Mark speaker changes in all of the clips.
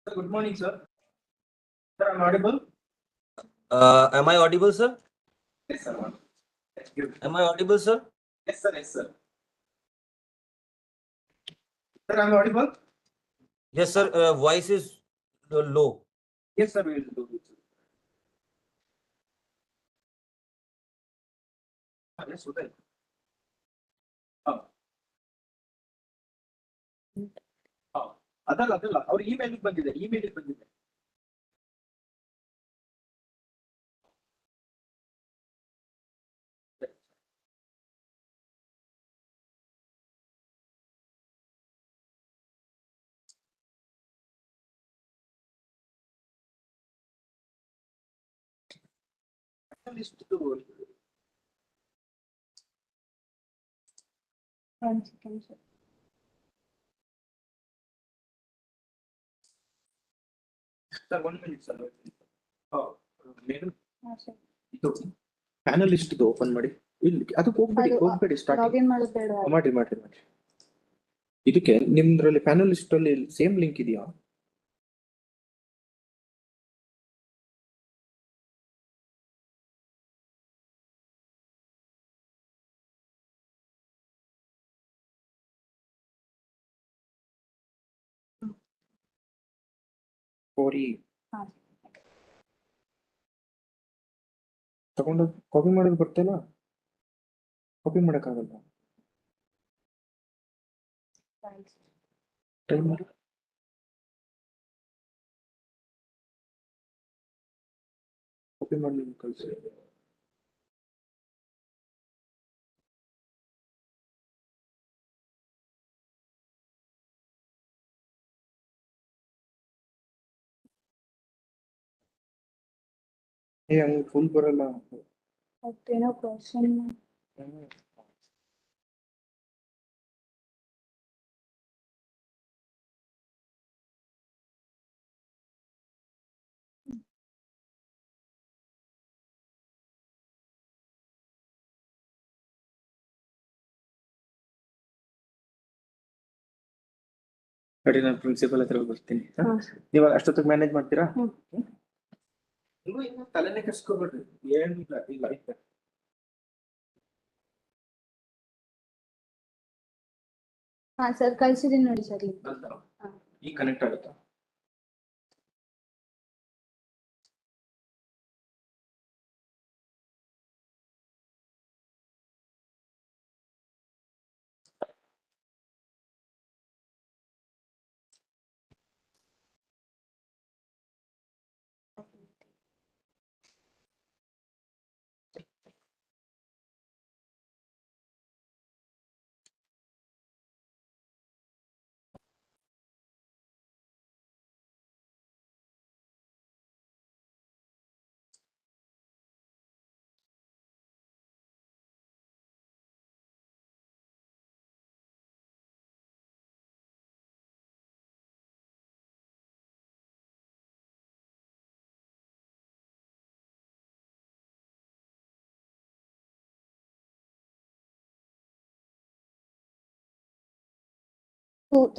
Speaker 1: Good morning, sir. Sir, I'm audible?
Speaker 2: Am I audible, sir?
Speaker 1: Yes, sir. Thank you.
Speaker 2: Am I audible, sir?
Speaker 1: Yes, sir. Yes, sir. Sir, I'm audible?
Speaker 2: Yes, sir. Voice is low.
Speaker 1: Yes, sir. We will do it. Yes, Uday. ಅದಲ್ಲ ಅವ್ರ email ಬಂದಿದೆ list sir 1 minute sir ಇದು panellist open ಮಾಡಿ ಇಲ್ಲಿ ಅದಕ್ಕೆ ಹೋಗ್ಬೇಡಿ starting ಮಾಡಿ ಇದಕ್ಕೆ ನಿಮ್ದ್ರಲ್ಲಿ ಪ್ಯಾನಲಿಸ್ಟ್ ಅಲ್ಲಿ ಸೇಮ್ ಲಿಂಕ್ ಇದೆಯಾ ತಗೊಂಡು ಕಾಪಿ ಮಾಡೋದು ಬರ್ತಿಲ್ಲ ಕಾಪಿ ಮಾಡಕ್ಕಾಗಲ್ಲ ಟ್ರೈ ಮಾಡಿ ಕಾಪಿ ಮಾಡಿ ಕಳಿಸಿ ಹಂಗೆ ಫುಲ್ ಬರಲ್ಲ
Speaker 3: ಮತ್ತೇನೋ ಕ್ವಶನ್
Speaker 1: ಅಡಿ ನಾನು ಪ್ರಿನ್ಸಿಪಲ್ ಹತ್ರ ಬರ್ತೀನಿ ನೀವು ಅಷ್ಟೊತ್ತಿಗೆ ಮ್ಯಾನೇಜ್ ಮಾಡ್ತೀರಾ ಇನ್ನು ತಲೆನೇ ಕೆಡ್ಸ್ಕೊಬೇಡ್ರಿ ಏನಿಲ್ಲ ಇಲ್ಲ ಐತೆ
Speaker 3: ಹಾ ಸರ್ ಕಳ್ಸಿದೀನಿ ನೋಡಿ ಸರ್
Speaker 1: ಈಗ ಕನೆಕ್ಟ್ ಆಗುತ್ತಾ
Speaker 3: phone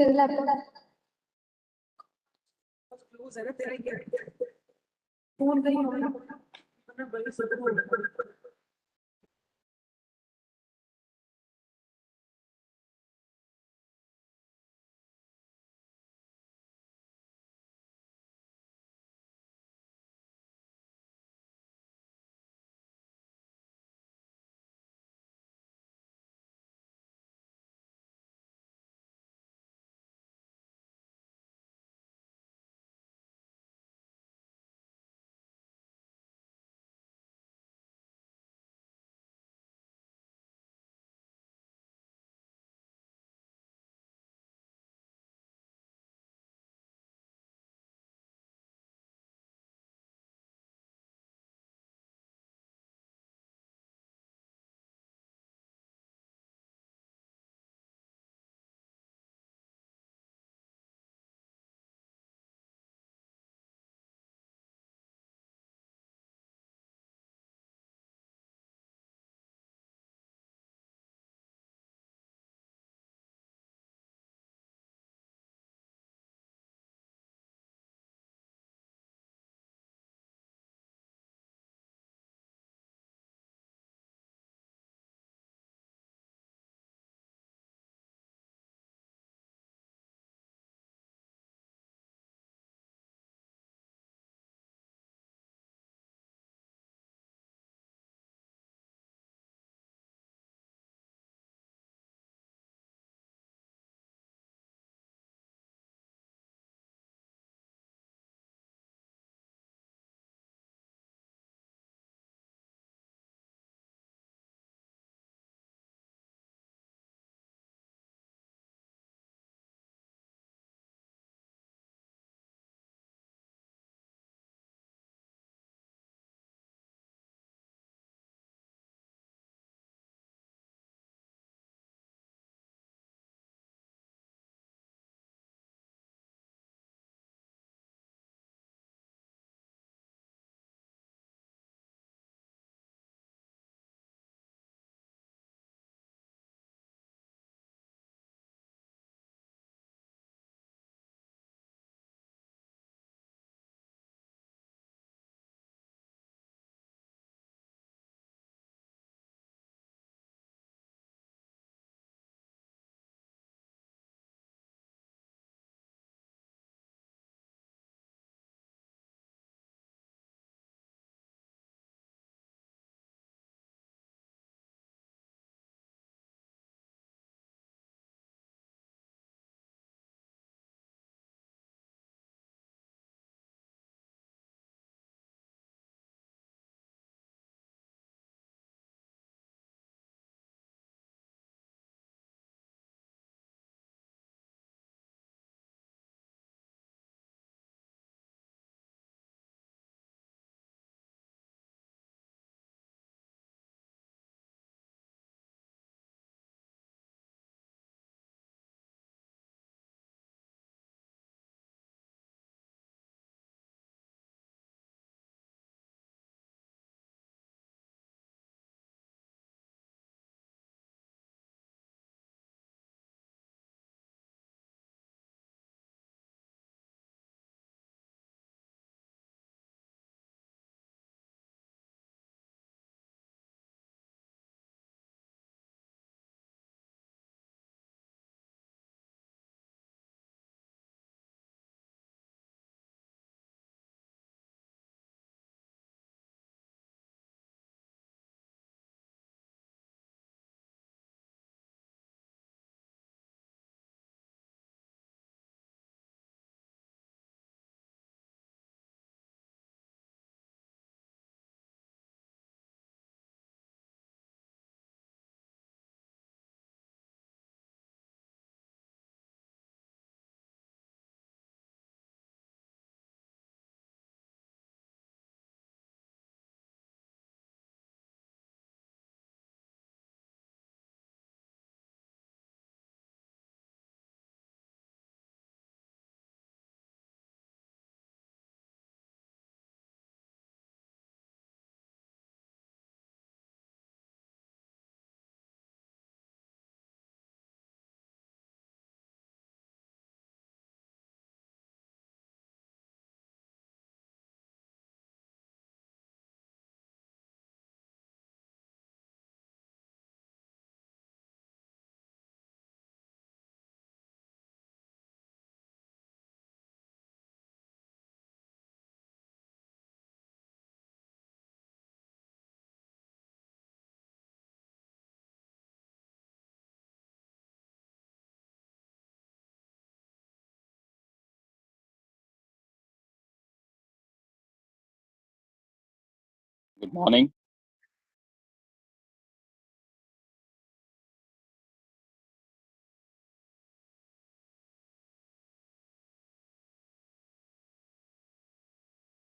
Speaker 4: Good morning.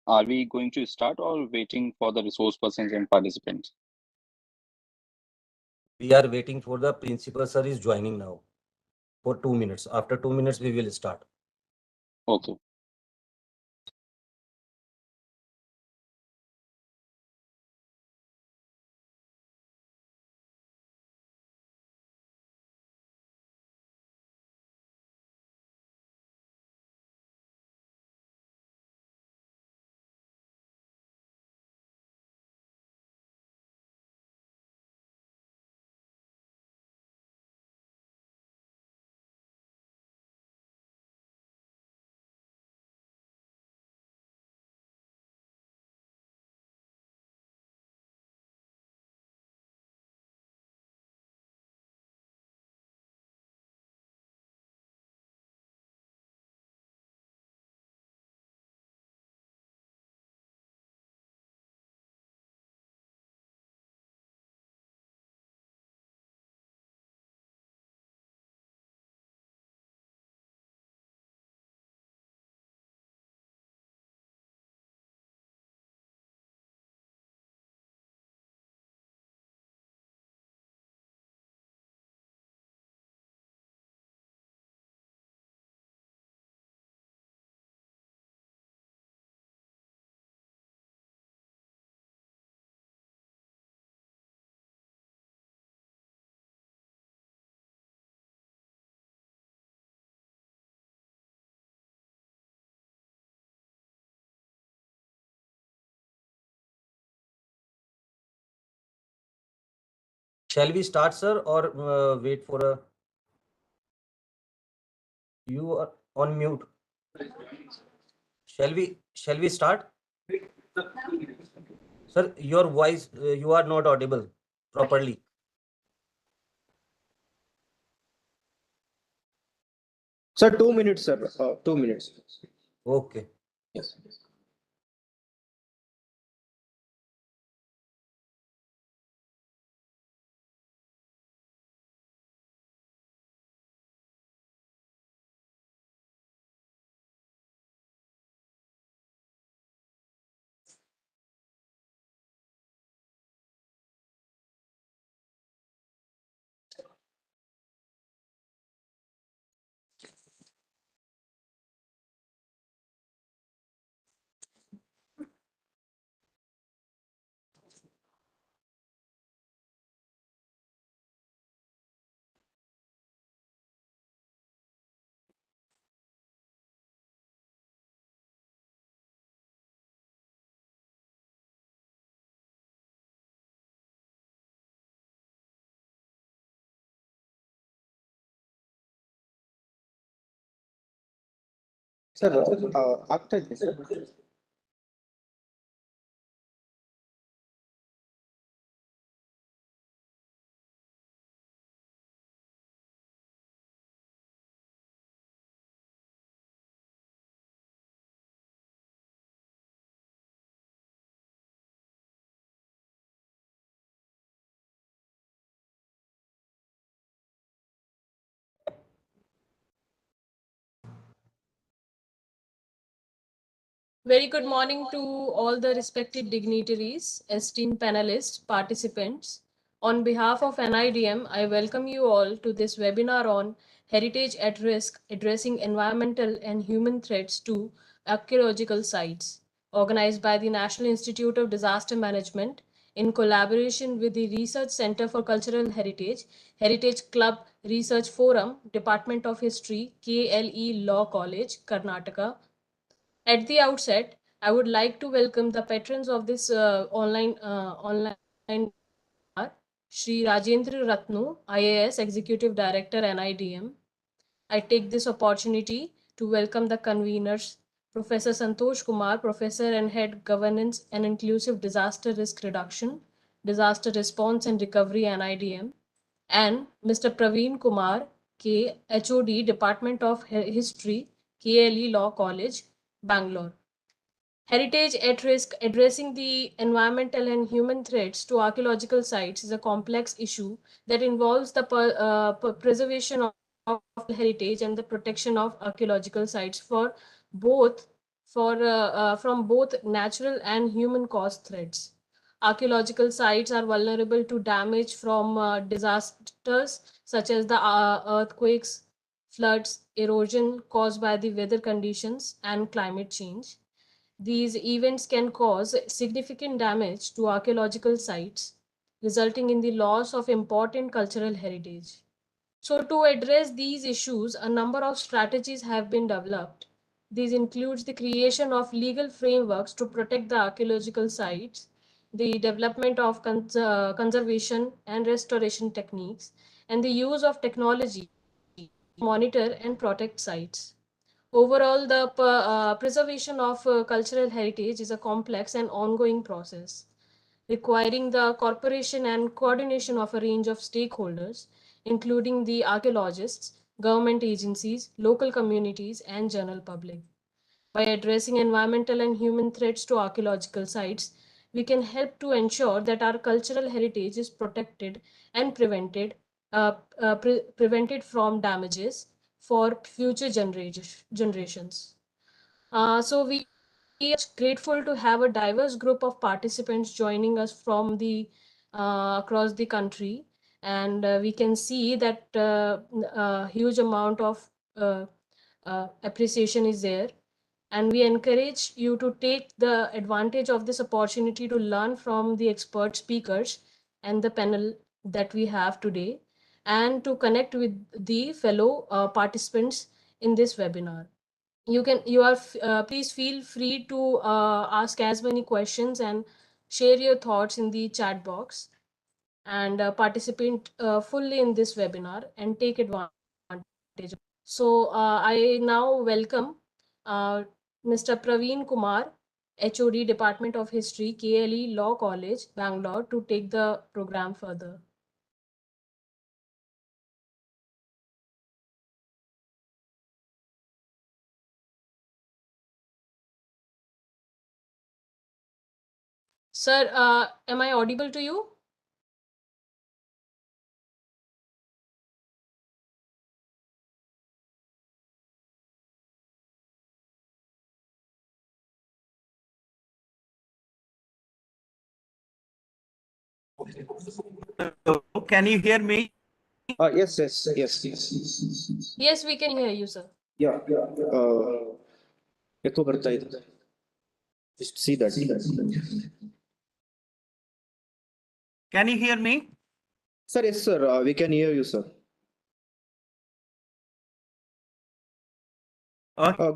Speaker 4: Are we going to start or waiting for the resource persons and participants?
Speaker 2: We are waiting for the principal sir is joining now for 2 minutes. After 2 minutes, we will start.
Speaker 4: Okay.
Speaker 2: Shall we start, sir, or wait for a? You are on mute. Shall we start? Sir, your voice, you are not audible properly.
Speaker 1: Sir, 2 minutes, sir. 2 minutes.
Speaker 2: Okay.
Speaker 1: Yes. Sir, ಆಗ್ತಾ ಇದೆ sir.
Speaker 5: Very good morning to all the respected dignitaries, esteemed panelists, participants. On behalf of NIDM, I welcome you all to this webinar on Heritage at Risk, Addressing Environmental and Human Threats to Archaeological Sites, organized by the National Institute of Disaster Management in collaboration with the Research Center for Cultural Heritage, Heritage Club Research Forum, Department of History, KLE Law College, Karnataka. At the outset, I would like to welcome the patrons of this online webinar, Shri Rajendra Ratnu, IAS Executive Director, NIDM. I take this opportunity to welcome the conveners, Professor Santosh Kumar, Professor and Head Governance and Inclusive Disaster Risk Reduction, Disaster Response and Recovery, NIDM, and Mr. Praveen Kumar, K, HOD, Department of History, KLE Law College, Bangalore. Heritage at risk: addressing the environmental and human threats to archaeological sites is a complex issue that involves the preservation of heritage and the protection of archaeological sites both from both natural and human caused threats. Archaeological sites are vulnerable to damage from disasters such as the earthquakes, floods, erosion caused by the weather conditions, and climate change. These events can cause significant damage to archaeological sites, resulting in the loss of important cultural heritage. So, to address these issues, a number of strategies have been developed. These includes the creation of legal frameworks to protect the archaeological sites, the development of conservation and restoration techniques, and the use of technology to monitor and protect sites. Overall, the preservation of cultural heritage is a complex and ongoing process, requiring the cooperation and coordination of a range of stakeholders, including the archaeologists, government agencies, local communities, and general public. By addressing environmental and human threats to archaeological sites, we can help to ensure that our cultural heritage is protected and prevented from damages for future generations. So we are grateful to have a diverse group of participants joining us from the across the country, and we can see that a huge amount of appreciation is there, and we encourage you to take the advantage of this opportunity to learn from the expert speakers and the panel that we have today, and to connect with the fellow participants in this webinar. Please feel free to ask as many questions and share your thoughts in the chat box, and participate fully in this webinar and take advantage. So I now welcome Mr. Praveen Kumar, HOD, Department of History, KLE Law College, Bangalore, to take the program further. Sir, am I audible to you?
Speaker 6: Can you hear me?
Speaker 1: Yes.
Speaker 5: Yes, we can hear you, sir.
Speaker 1: Yeah. Echo ಬರ್ತಾ ಇದೆ. Just see that.
Speaker 6: Can you hear me?
Speaker 1: Sir, yes, sir. We can hear you, sir.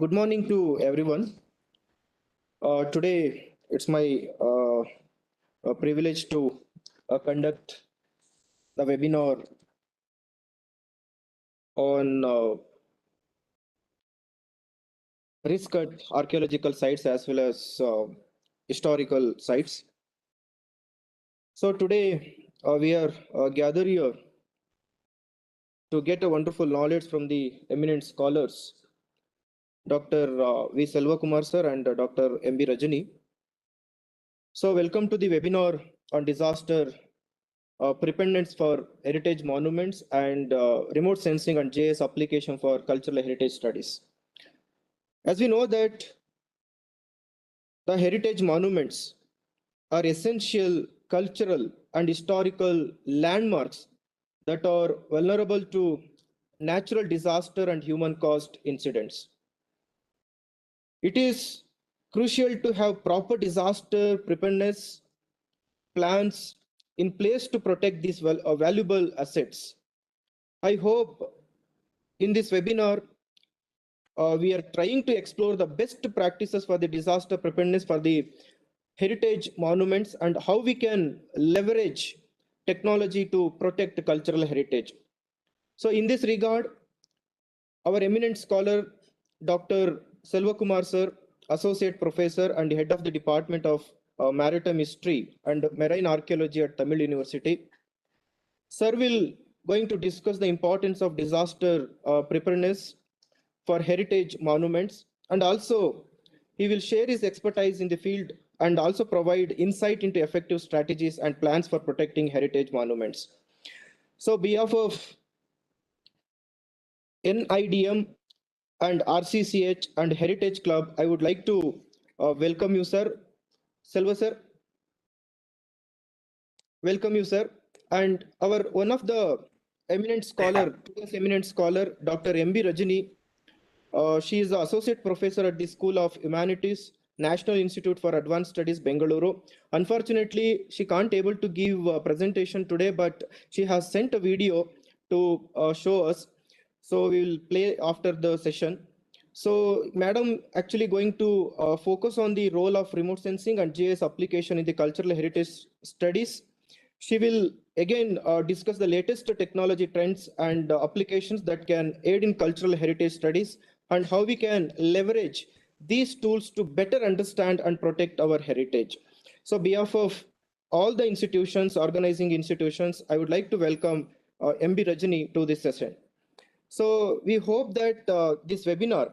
Speaker 1: Good morning to everyone. Today, it's my privilege to conduct the webinar on risk at archaeological sites as well as historical sites. So today, we are gathered here to get a wonderful knowledge from the eminent scholars, Dr. V. Selvakumar sir and Dr. M.B. Rajani. So welcome to the webinar on disaster preparedness for heritage monuments and remote sensing and JS application for cultural heritage studies. As we know that the heritage monuments are essential cultural and historical landmarks that are vulnerable to natural disaster and human caused incidents. It is crucial to have proper disaster preparedness plans in place to protect these valuable assets. I hope in this webinar, we are trying to explore the best practices for the disaster preparedness for the heritage monuments and how we can leverage technology to protect the cultural heritage. So in this regard, our eminent scholar, Dr. Selvakumar sir, Associate Professor and Head of the Department of Maritime History and Marine Archaeology at Tamil University, sir will going to discuss the importance of disaster preparedness for heritage monuments and also He will share his expertise in the field and also provide insight into effective strategies and plans for protecting heritage monuments. So, on behalf of NIDM and RCCH and Heritage Club, I would like to welcome you, sir. Selva, sir. Welcome you, sir. And our one of the eminent scholar, today's eminent scholar, Dr. M.B. Rajani. She is the associate professor at the School of Humanities, National Institute for Advanced Studies, Bengaluru. Unfortunately, she can't able to give a presentation today, but she has sent a video to show us. So we will play after the session. So, madam, actually going to focus on the role of remote sensing and GIS application in the cultural heritage studies. She will again discuss the latest technology trends and applications that can aid in cultural heritage studies and how we can leverage these tools to better understand and protect our heritage. So, on behalf of all the institutions, organizing institutions, I would like to welcome MB Rajani to this session. So we hope that this webinar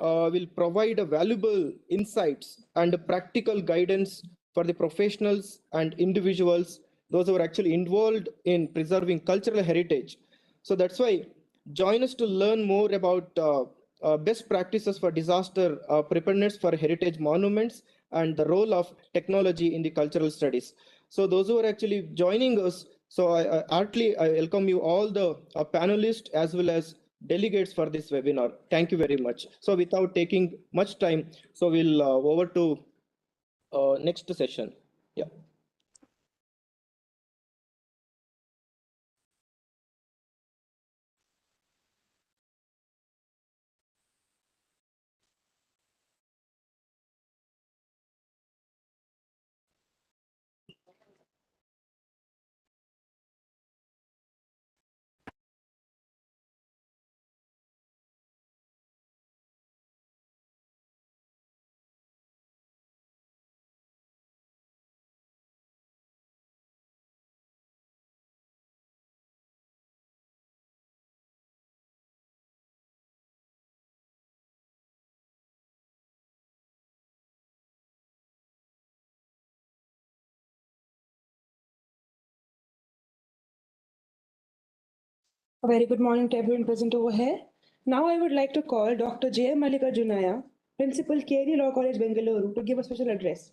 Speaker 1: will provide a valuable insights and practical guidance for the professionals and individuals, those who are actually involved in preserving cultural heritage. So that's why join us to learn more about best practices for disaster preparedness for heritage monuments and the role of technology in the cultural studies. So those who are actually joining us, so I heartily I welcome you all the panelists as well as delegates for this webinar. Thank you very much. So without taking much time, so we'll over to next session. Yeah.
Speaker 7: A very good morning to everyone present over here. Now I would like to call Dr. J. Malika Junaya, Principal, KD Law College, Bengaluru, to give a special address.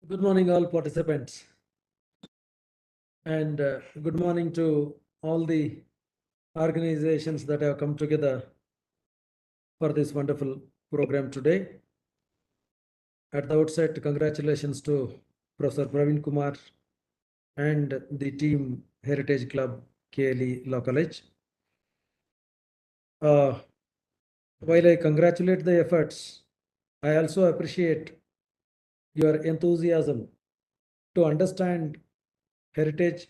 Speaker 8: Good morning, all participants. And good morning to all the organizations that have come together for this wonderful program today. At the outset, congratulations to Professor Praveen Kumar and the team Heritage Club, KLE Law College. While I congratulate the efforts, I also appreciate your enthusiasm to understand heritage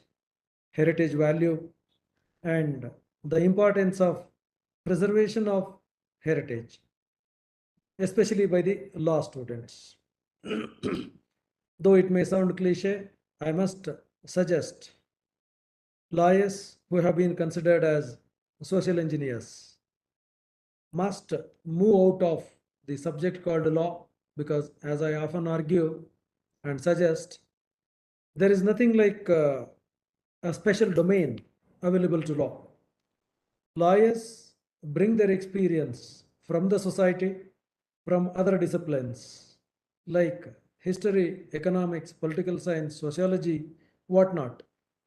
Speaker 8: value, and the importance of preservation of heritage, especially by the law students. Though it may sound cliche, I must suggest lawyers who have been considered as social engineers must move out of the subject called law, because as I often argue and suggest, there is nothing like a special domain available to law. Lawyers bring their experience from the society, from other disciplines like history, economics, political science, sociology, whatnot.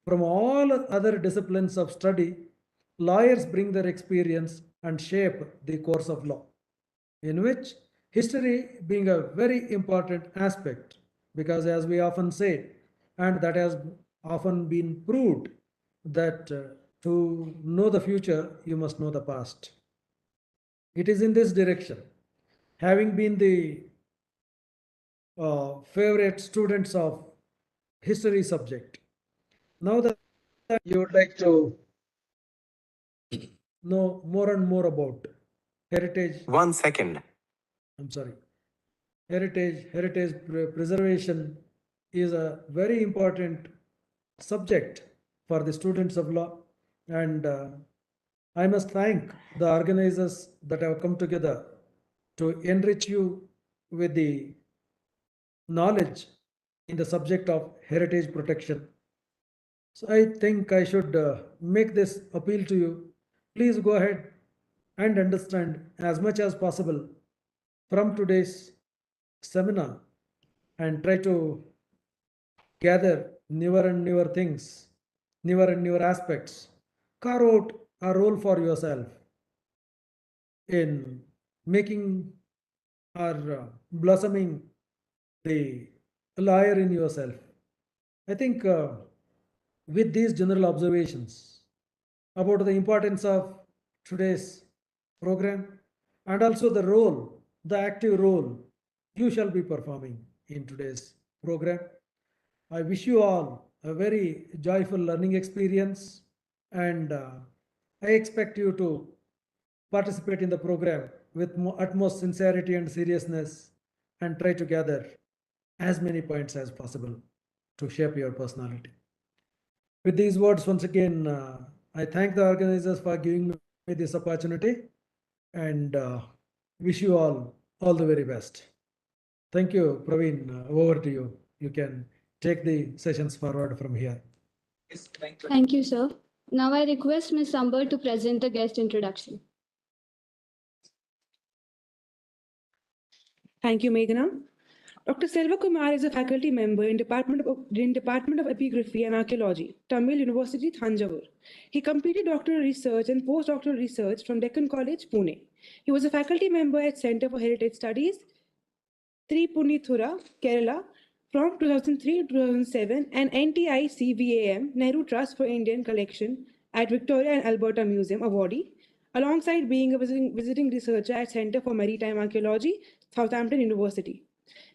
Speaker 8: From all other disciplines of study, lawyers bring their experience and shape the course of law, in which history being a very important aspect, because as we often say, and that has often been proved, that to know the future, you must know the past. It is in this direction. Having been the favorite students of history subject, now that you would like to know more and more about heritage.
Speaker 9: 1 second.
Speaker 8: I'm sorry. Heritage preservation is a very important subject for the students of law, and I must thank the organizers that have come together to enrich you with the knowledge in the subject of heritage protection. So I think I should make this appeal to you. Please go ahead and understand as much as possible from today's seminar and try to gather newer and newer things, newer and newer aspects. Carve out a role for yourself in making or blossoming the lawyer in yourself. I think with these general observations about the importance of today's program and also the role, the active role you shall be performing in today's program, I wish you all a very joyful learning experience, and I expect you to participate in the program with utmost sincerity and seriousness and try to gather as many points as possible to shape your personality. With these words, once again, I thank the organizers for giving me this opportunity and wish you all the very best. Thank you, Praveen. Over to you. You can take the sessions forward from here.
Speaker 3: Thank you, sir. Now I request Ms. Sambar to present the guest introduction.
Speaker 7: Thank you, Meghna. Dr. Selva Kumar is a faculty member in Department of Epigraphy and Archaeology, Tamil University, Thanjavur. He completed doctoral research and postdoctoral research from Deccan College, Pune. He was a faculty member at Center for Heritage Studies, Tripunithura, Kerala, from 2003 to 2007, and NTICVAM, Nehru Trust for Indian Collection at Victoria and Alberta Museum awardee, alongside being a visiting researcher at Center for Maritime Archaeology, Southampton University.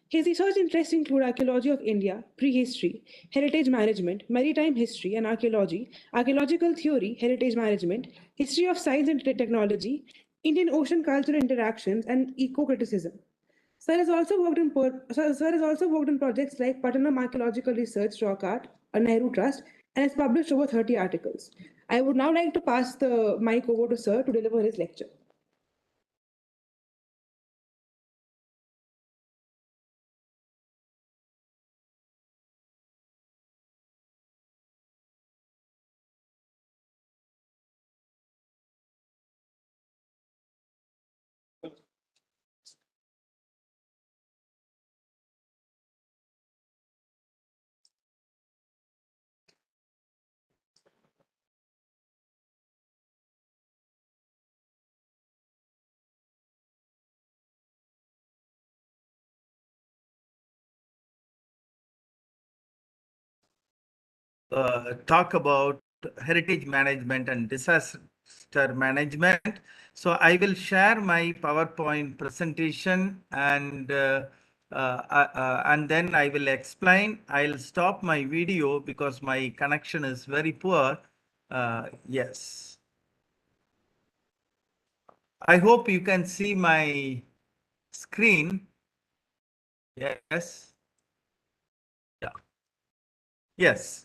Speaker 7: His research interests include archaeology of India, prehistory, heritage management, maritime history and archaeology, archaeological theory, heritage management, history of science and technology, Indian ocean cultural interactions, and eco-criticism. Sir has also worked in projects like Pattanam Archaeological Research Rock Art, a Nehru Trust, and has published over 30 articles. I would now like to pass the mic over to Sir to deliver his lecture.
Speaker 6: Talk about heritage management and disaster management. So I will share my PowerPoint presentation and then I will explain. I'll stop my video because my connection is very poor. Yes. I hope you can see my screen. Yes. Yeah. Yes.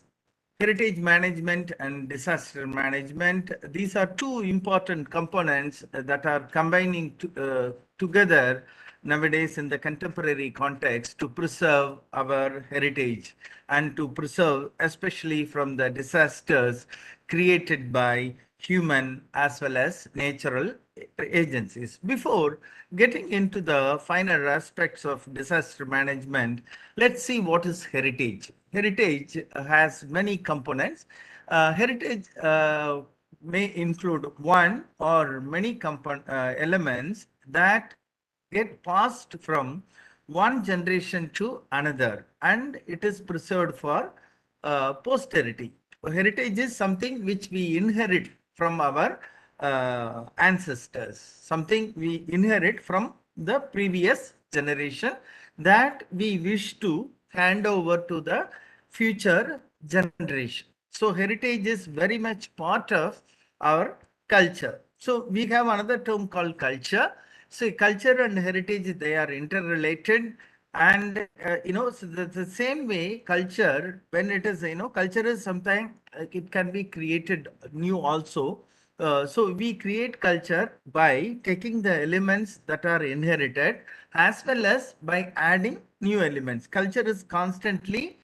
Speaker 6: Heritage management and disaster management. These are two important components that are combining together nowadays in the contemporary context to preserve our heritage and to preserve especially from the disasters created by human as well as natural agencies. Before getting into the finer aspects of disaster management, let's see what is heritage. Heritage has many components. Heritage may include one or many elements that get passed from one generation to another, and it is preserved for posterity. Heritage is something which we inherit from our ancestors, something we inherit from the previous generation that we wish to hand over to the future generation. So heritage is very much part of our culture. So we have another term called culture. So culture and heritage, they are interrelated. And, so the same way culture, when it is, culture is sometimes it can be created new also. So we create culture by taking the elements that are inherited as well as by adding new elements. Culture is constantly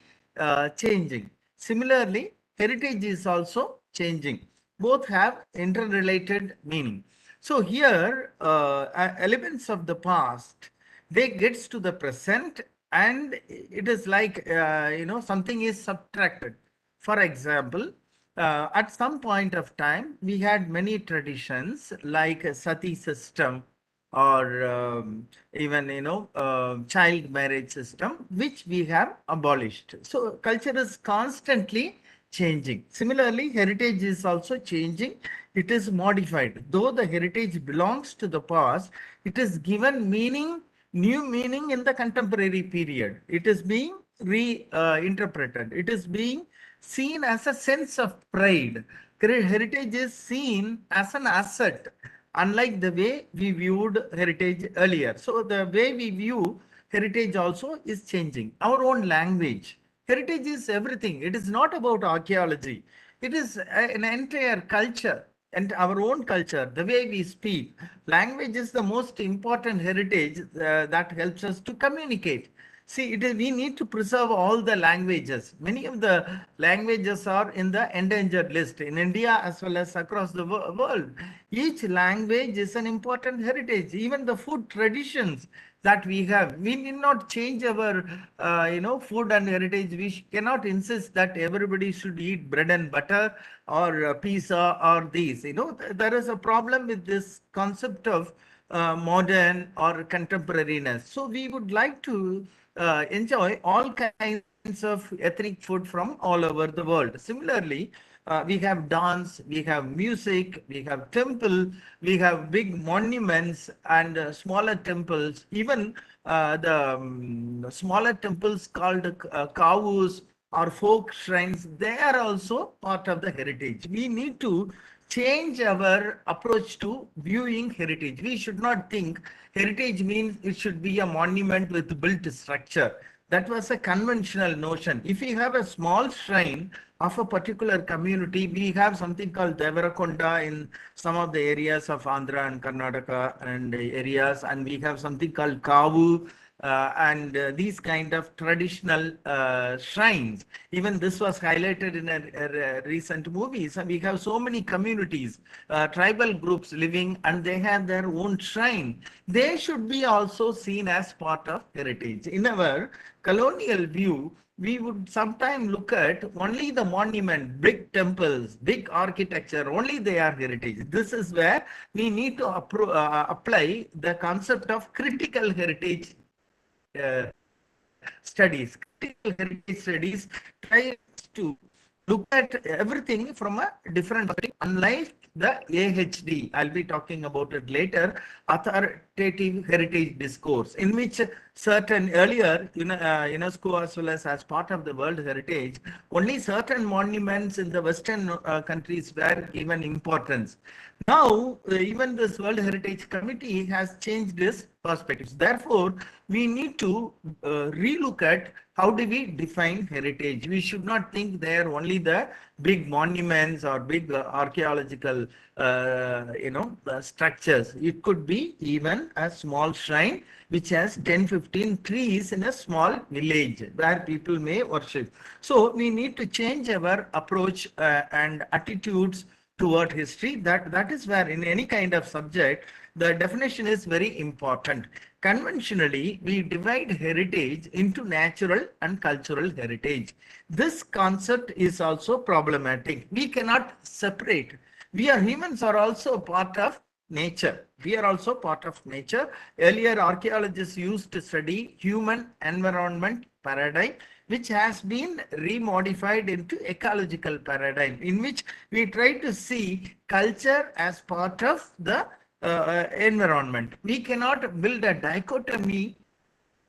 Speaker 6: changing. Similarly, heritage is also changing. Both have interrelated meaning. So here, elements of the past, they gets to the present, and it is like, something is subtracted. For example, at some point of time, we had many traditions like a sati system, or even child marriage system, which we have abolished. So culture is constantly changing. Similarly, heritage is also changing. It is modified. Though the heritage belongs to the past, it is given meaning, new meaning in the contemporary period. It is being reinterpreted. It is being seen as a sense of pride. Heritage is seen as an asset, unlike the way we viewed heritage earlier. So the way we view heritage also is changing. Our own language. Heritage is everything. It is not about archaeology. It is an entire culture and our own culture, the way we speak. Language is the most important heritage that helps us to communicate. See, we need to preserve all the languages. Many of the languages are in the endangered list in India as well as across the world. Each language is an important heritage. Even the food traditions that we have, we need not change our, food and heritage. We cannot insist that everybody should eat bread and butter or pizza or these. There is a problem with this concept of modern or contemporariness. So we would like to enjoy all kinds of ethnic food from all over the world. Similarly, we have dance, we have music, we have temple, we have big monuments and smaller temples. Even the smaller temples called kavus or folk shrines, they are also part of the heritage. We need to change our approach to viewing heritage. We should not think heritage means it should be a monument with built structure. That was a conventional notion. If we have a small shrine of a particular community, we have something called Devarakonda in some of the areas of Andhra and Karnataka and areas, and we have something called Kavu, and these kind of traditional shrines. Even this was highlighted in a recent movie. So we have so many communities, tribal groups living, and they have their own shrine. They should be also seen as part of heritage. In our colonial view, we would sometimes look at only the monument, big temples, big architecture, only they are heritage. This is where we need to apply the concept of critical heritage studies. Critical heritage studies tries to look at everything from a different perspective, unlike the AHD. I'll be talking about it later. Authoritative heritage discourse, in which certain earlier UNESCO as well as part of the World Heritage, only certain monuments in the Western countries were given importance. Now, even this World Heritage Committee has changed this perspectives. Therefore, we need to relook at how do we define heritage. We should not think they are only the big monuments or big archaeological, structures. It could be even a small shrine which has 10-15 trees in a small village where people may worship. So we need to change our approach and attitudes toward history. That is where in any kind of subject, the definition is very important. Conventionally, we divide heritage into natural and cultural heritage. This concept is also problematic. We cannot separate. We are humans are also part of nature. We are also part of nature. Earlier, archaeologists used to study human environment paradigm, which has been remodified into ecological paradigm, in which we try to see culture as part of the environment. We cannot build a dichotomy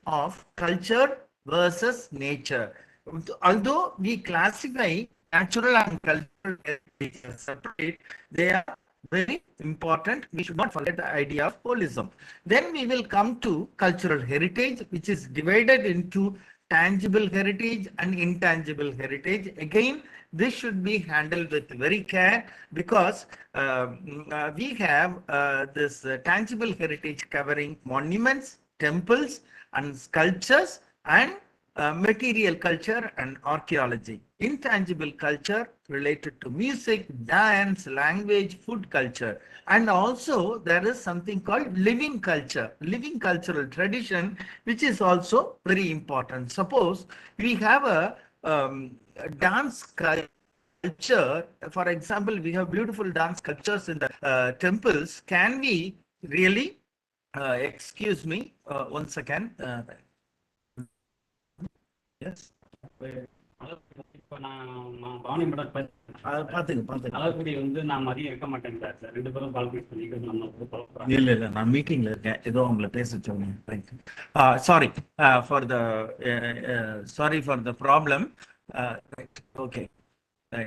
Speaker 6: of culture versus nature. Although we classify natural and cultural heritage as separate, they are very important. We should not forget the idea of holism. Then we will come to cultural heritage, which is divided into tangible heritage and intangible heritage. Again, this should be handled with very care because we have this tangible heritage covering monuments, temples, and sculptures, and material culture and archaeology. Intangible culture related to music, dance, language, food culture. And also there is something called living culture, living cultural tradition, which is also very important. Suppose we have a dance culture, for example, we have beautiful dance cultures in the temples. Can we really, excuse me, one second. Yes.
Speaker 9: இப்போ நான் Bhavani madam
Speaker 6: பாத்துங்க
Speaker 9: அழகுடி வந்து நான் மதியம் இருக்க மாட்டேன் sir 2 பேரும் கால் பேசி பண்ணிட்டு நம்ம
Speaker 6: இல்ல நான் மீட்டிங்ல இருக்கேன், ஏதோ உங்களை பேச சொன்னேன். Sorry for the problem. Okay,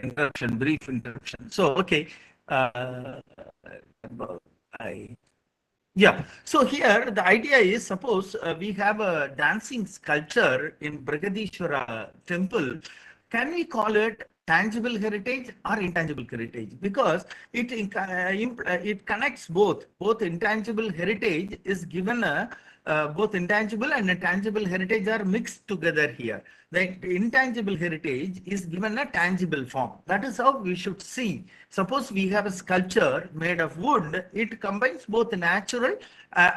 Speaker 6: interruption, brief interruption. So okay, yeah. So here the idea is, suppose we have a dancing sculpture in Brigadishwara temple. Can we call it tangible heritage or intangible heritage? Because it connects both intangible heritage is given both intangible and a tangible heritage are mixed together here. The intangible heritage is given a tangible form. That is how we should see. Suppose we have a sculpture made of wood, it combines both natural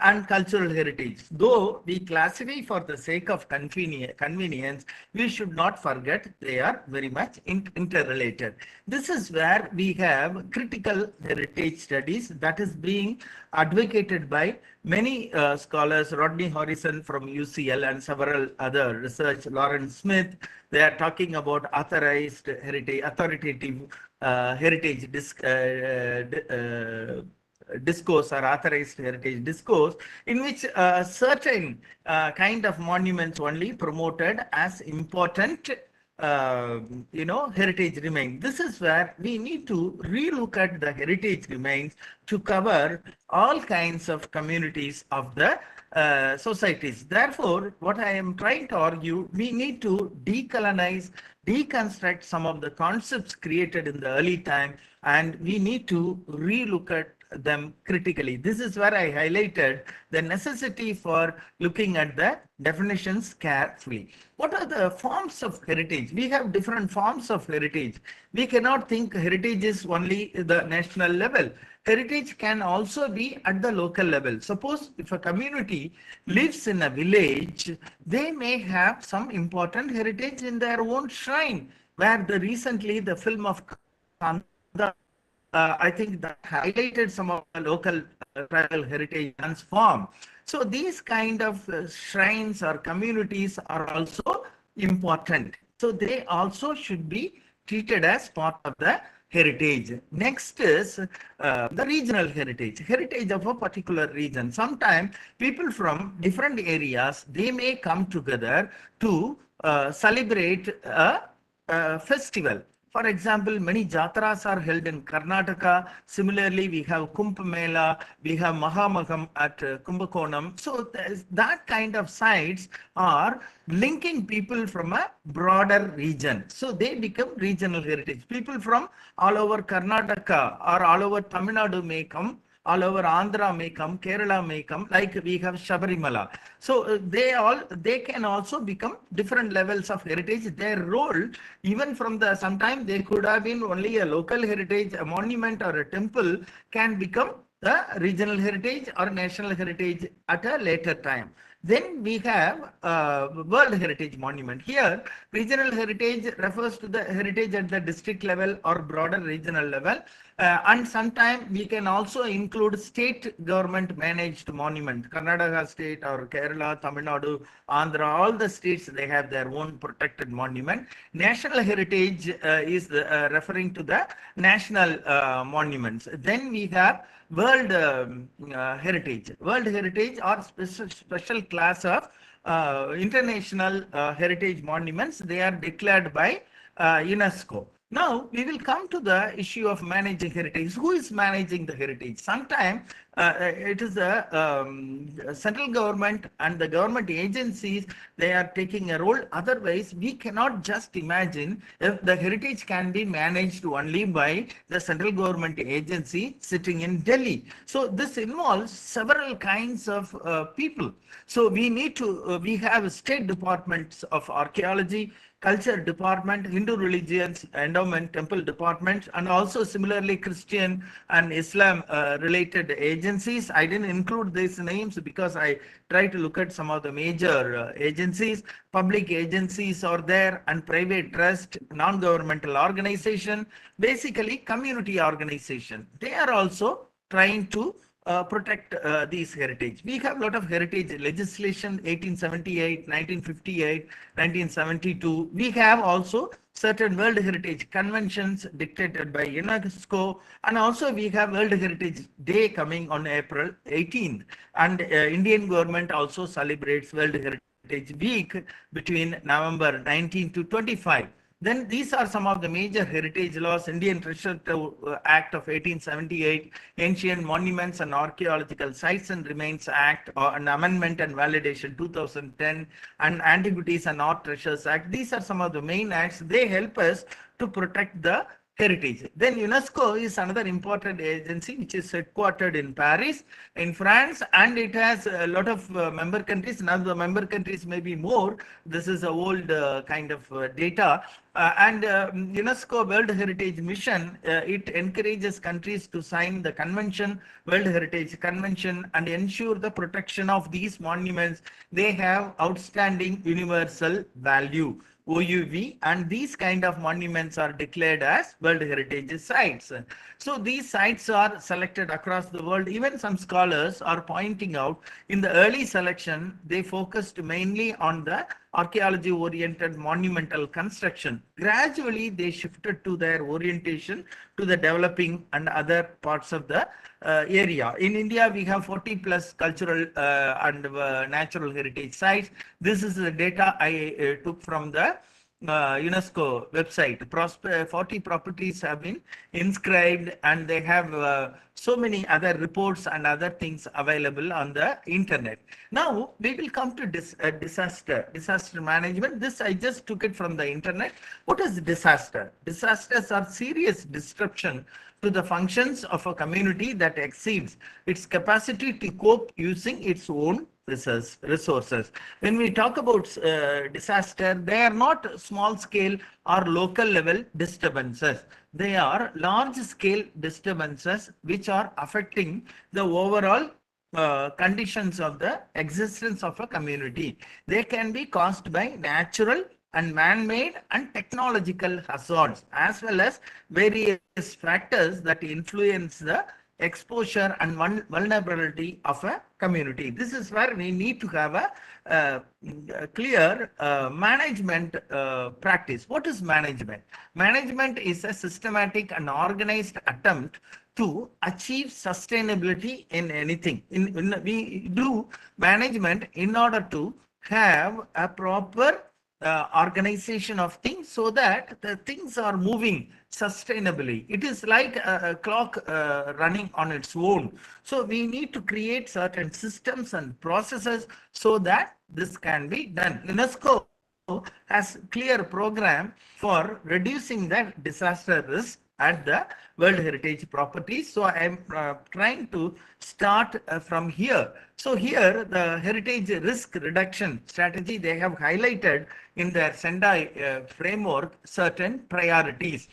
Speaker 6: and cultural heritage. Though we classify for the sake of convenience, we should not forget they are very much interrelated. This is where we have critical heritage studies that is being advocated by many scholars, Rodney Harrison from UCL and several other research, Lawrence Smith. They are talking about authorized heritage, authoritative heritage discourse or authorized heritage discourse, in which certain kind of monuments only promoted as important heritage remain. This is where we need to relook at the heritage remains to cover all kinds of communities of the societies. Therefore, what I am trying to argue, we need to decolonize, deconstruct some of the concepts created in the early time, and we need to relook at them critically. This is where I highlighted the necessity for looking at the definitions carefully. What are the forms of heritage? We have different forms of heritage. We cannot think heritage is only the national level. Heritage can also be at the local level. Suppose if a community lives in a village, they may have some important heritage in their own shrine, where recently the film of Kanda, I think that highlighted some of the local tribal heritage dance form. So these kind of shrines or communities are also important. So they also should be treated as part of the heritage. Next is the regional heritage, heritage of a particular region. Sometimes people from different areas, they may come together to celebrate a festival. For example, many jatras are held in Karnataka. Similarly, we have Kumbh Mela, we have Mahamaham at Kumbakonam. So that kind of sites are linking people from a broader region. So they become regional heritage. People from all over Karnataka or all over Tamil Nadu may come, all over Andhra may come, Kerala may come, like we have Shabarimala. So they can also become different levels of heritage. Their role, even from the sometime they could have been only a local heritage, a monument or a temple, can become the regional heritage or national heritage at a later time. Then we have World Heritage Monument. Here, regional heritage refers to the heritage at the district level or broader regional level. And sometimes we can also include state government managed monument. Karnataka state or Kerala, Tamil Nadu, Andhra, all the states, they have their own protected monument. National heritage is referring to the national monuments. Then we have World Heritage. World Heritage or special class of international heritage monuments. They are declared by UNESCO. Now we will come to the issue of managing heritage. Who is managing the heritage? Sometimes it is the central government and the government agencies, they are taking a role. Otherwise, we cannot just imagine if the heritage can be managed only by the central government agency sitting in Delhi. So this involves several kinds of people. So we need to, we have state departments of archaeology, culture department, Hindu religions, endowment, temple departments, and also similarly Christian and Islam related agencies. I didn't include these names because I try to look at some of the major agencies. Public agencies are there, and private trust, non-governmental organization, basically community organization. They are also trying to protect these heritage. We have a lot of heritage legislation, 1878, 1958, 1972. We have also certain World Heritage Conventions dictated by UNESCO, and also we have World Heritage Day coming on April 18th, and Indian government also celebrates World Heritage Week between November 19 to 25. Then these are some of the major heritage laws: Indian Treasure Act of 1878, Ancient Monuments and Archaeological Sites and Remains Act, or an amendment and validation 2010, and Antiquities and Art Treasures Act. These are some of the main acts. They help us to protect the heritage. Then UNESCO is another important agency which is headquartered in Paris, in France, and it has a lot of member countries. Now the member countries may be more. This is a old kind of data. And UNESCO World Heritage Mission, it encourages countries to sign the convention, World Heritage Convention, and ensure the protection of these monuments. They have outstanding universal value, OUV, and these kind of monuments are declared as World Heritage Sites. So these sites are selected across the world. Even some scholars are pointing out in the early selection, they focused mainly on the archaeology oriented monumental construction. Gradually, they shifted to their orientation to the developing and other parts of the area. In India, we have 40 plus cultural and natural heritage sites. This is the data I took from the UNESCO website. 40 properties have been inscribed, and they have so many other reports and other things available on the internet. Now we will come to disaster management. This I just took it from the internet. What is disaster? Disasters are serious disruption to the functions of a community that exceeds its capacity to cope using its own resources. When we talk about disaster, they are not small scale or local level disturbances. They are large scale disturbances which are affecting the overall conditions of the existence of a community. They can be caused by natural and man-made and technological hazards, as well as various factors that influence the exposure and vulnerability of a community. This is where we need to have a clear management practice. What is management? Management is a systematic and organized attempt to achieve sustainability in anything. We do management in order to have a proper organization of things so that the things are moving sustainably. It is like a clock running on its own. So we need to create certain systems and processes so that this can be done. UNESCO has clear program for reducing the disaster risk at the World Heritage properties. So I am trying to start from here. So here the heritage risk reduction strategy, they have highlighted in their Sendai framework certain priorities.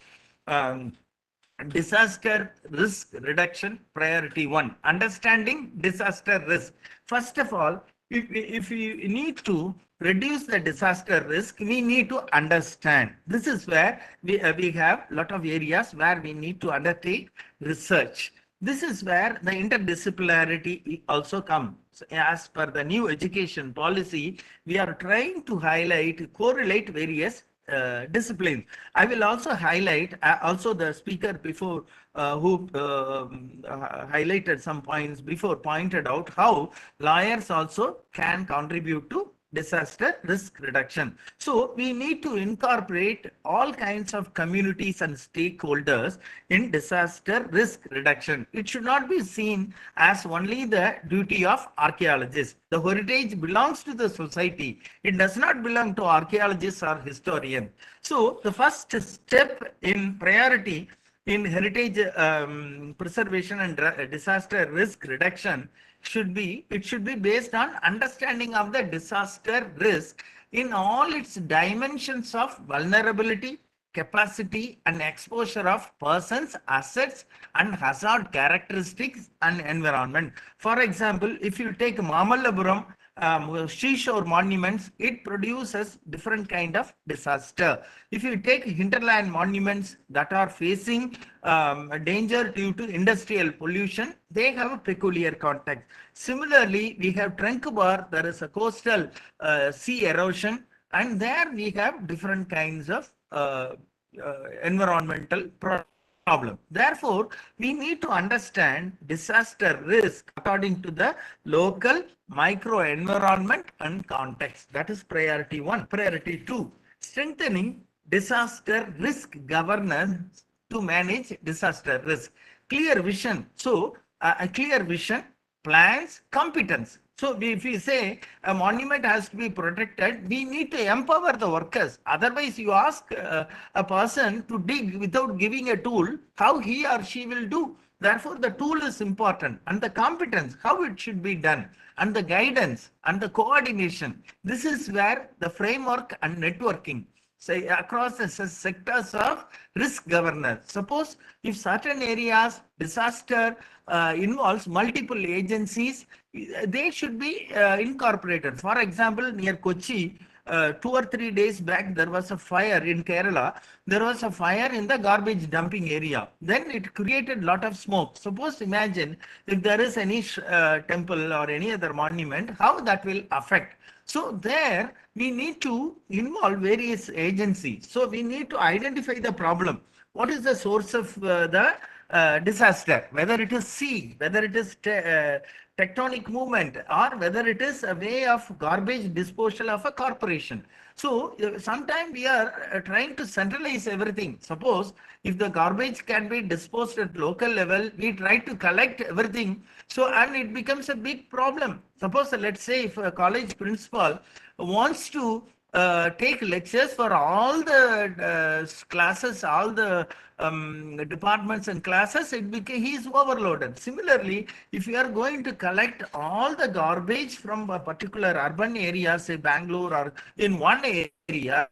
Speaker 6: Disaster risk reduction priority 1, understanding disaster risk. First of all, if we need to reduce the disaster risk, we need to understand. This is where we have a lot of areas where we need to undertake research. This is where the interdisciplinarity also comes. As per the new education policy, we are trying to correlate various disciplines. I will also highlight, also the speaker before who highlighted some points before pointed out how lawyers also can contribute to disaster risk reduction. So we need to incorporate all kinds of communities and stakeholders in disaster risk reduction. It should not be seen as only the duty of archaeologists. The heritage belongs to the society. It does not belong to archaeologists or historians. So the first step in priority in heritage preservation and disaster risk reduction should be based on understanding of the disaster risk in all its dimensions of vulnerability, capacity and exposure of persons, assets and hazard characteristics and environment. For example, if you take Mamallapuram seashore monuments, it produces different kind of disaster. If you take hinterland monuments that are facing danger due to industrial pollution, they have a peculiar context. Similarly, we have Tranquebar, there is a coastal sea erosion, and there we have different kinds of environmental problem. Therefore, we need to understand disaster risk according to the local micro environment and context. That is priority 1. Priority 2, strengthening disaster risk governance to manage disaster risk. Clear vision. So, a clear vision, plans, competence. So if we say a monument has to be protected, we need to empower the workers. Otherwise, you ask a person to dig without giving a tool, how he or she will do. Therefore, the tool is important, and the competence, how it should be done, and the guidance and the coordination. This is where the framework and networking, say, across the sectors of risk governance. Suppose if certain areas disaster involves multiple agencies, they should be incorporated. For example, near Kochi, 2 or 3 days back, there was a fire in Kerala. There was a fire in the garbage dumping area. Then it created a lot of smoke. Suppose imagine if there is any temple or any other monument, how that will affect. So there we need to involve various agencies. So we need to identify the problem. What is the source of the disaster? Whether it is sea, whether it is tectonic movement, or whether it is a way of garbage disposal of a corporation. So sometimes we are trying to centralize everything. Suppose if the garbage can be disposed at local level, we try to collect everything. So, and it becomes a big problem. Suppose, let's say if a college principal wants to take lectures for all the classes, all the departments and classes, he is overloaded. Similarly, if you are going to collect all the garbage from a particular urban area, say Bangalore, or in one area,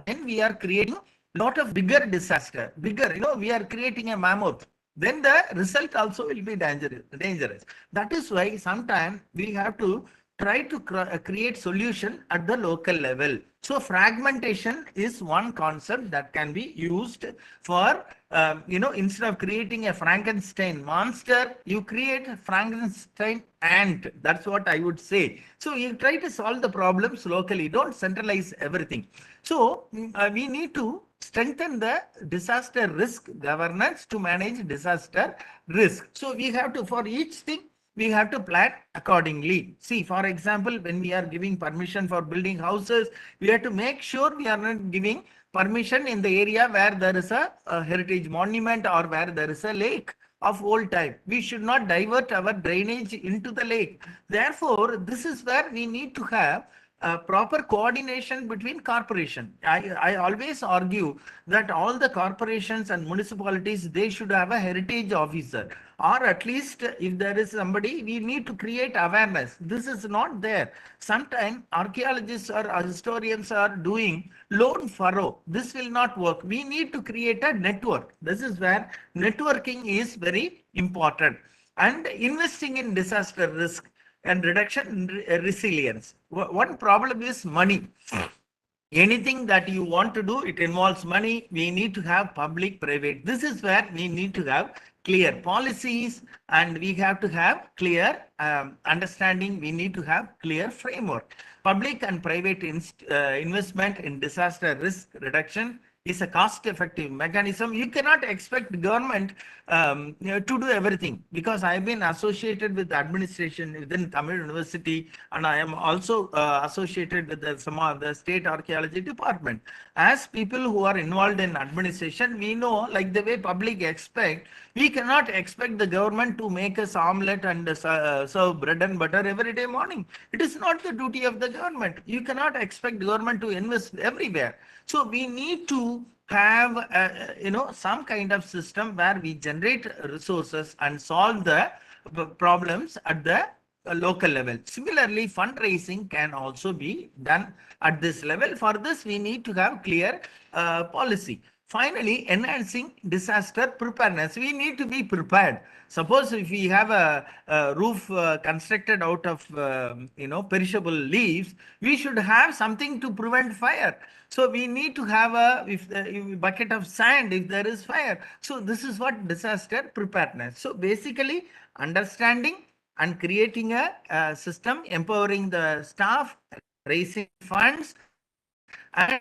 Speaker 6: then we are creating a lot of bigger disaster. Bigger, we are creating a mammoth. Then the result also will be dangerous. That is why sometimes we have to try to create solution at the local level. So fragmentation is one concept that can be used for, instead of creating a Frankenstein monster, you create a Frankenstein ant. That's what I would say. So you try to solve the problems locally. Don't centralize everything. So we need to strengthen the disaster risk governance to manage disaster risk. So we have to, for each thing, we have to plan accordingly. See, for example, when we are giving permission for building houses, we have to make sure we are not giving permission in the area where there is a heritage monument or where there is a lake of old type. We should not divert our drainage into the lake. Therefore, this is where we need to have proper coordination between corporation. I always argue that all the corporations and municipalities, they should have a heritage officer, or at least if there is somebody, we need to create awareness. This is not there. Sometimes archaeologists or historians are doing lone furrow. This will not work. We need to create a network. This is where networking is very important. And investing in disaster risk and reduction resilience. One problem is money. Anything that you want to do, it involves money. We need to have public, private. This is where we need to have clear policies, and we have to have clear understanding. We need to have clear framework. Public and private investment in disaster risk reduction is a cost-effective mechanism. You cannot expect government to do everything, because I've been associated with the administration within Tamil University, and I am also associated with some of the state archaeology department. As people who are involved in administration, we know, like the way public expect, we cannot expect the government to make us omelette and serve bread and butter every day morning. It is not the duty of the government. You cannot expect government to invest everywhere. So we need to have some kind of system where we generate resources and solve the problems at the local level. Similarly, fundraising can also be done at this level. For this, we need to have clear policy. Finally, enhancing disaster preparedness. We need to be prepared. Suppose if we have a roof constructed out of perishable leaves, we should have something to prevent fire. So we need to have a bucket of sand if there is fire. So this is what disaster preparedness. So basically, understanding and creating a system, empowering the staff, raising funds, and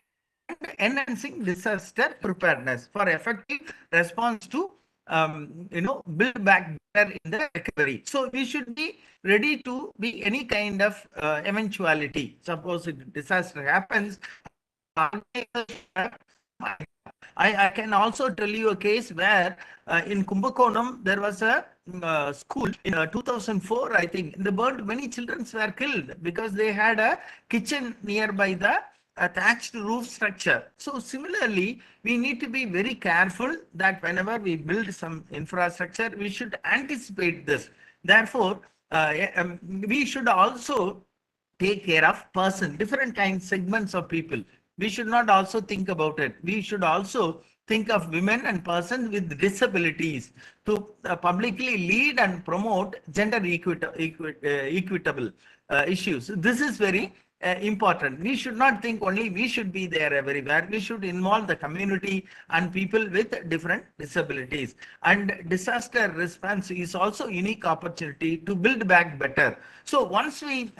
Speaker 6: enhancing disaster preparedness for effective response to build back better in the recovery. So we should be ready to be any kind of eventuality. Suppose a disaster happens, I can also tell you a case where in Kumbakonam there was a school in 2004, I think. The bird, many children were killed because they had a kitchen nearby the thatched roof structure. So similarly, we need to be very careful that whenever we build some infrastructure, we should anticipate this. Therefore, we should also take care of different kinds, segments of people. We should not also think about it. We should also think of women and persons with disabilities to publicly lead and promote gender equitable issues. This is very important. We should not think only we should be there everywhere. We should involve the community and people with different disabilities. And disaster response is also a unique opportunity to build back better. So once we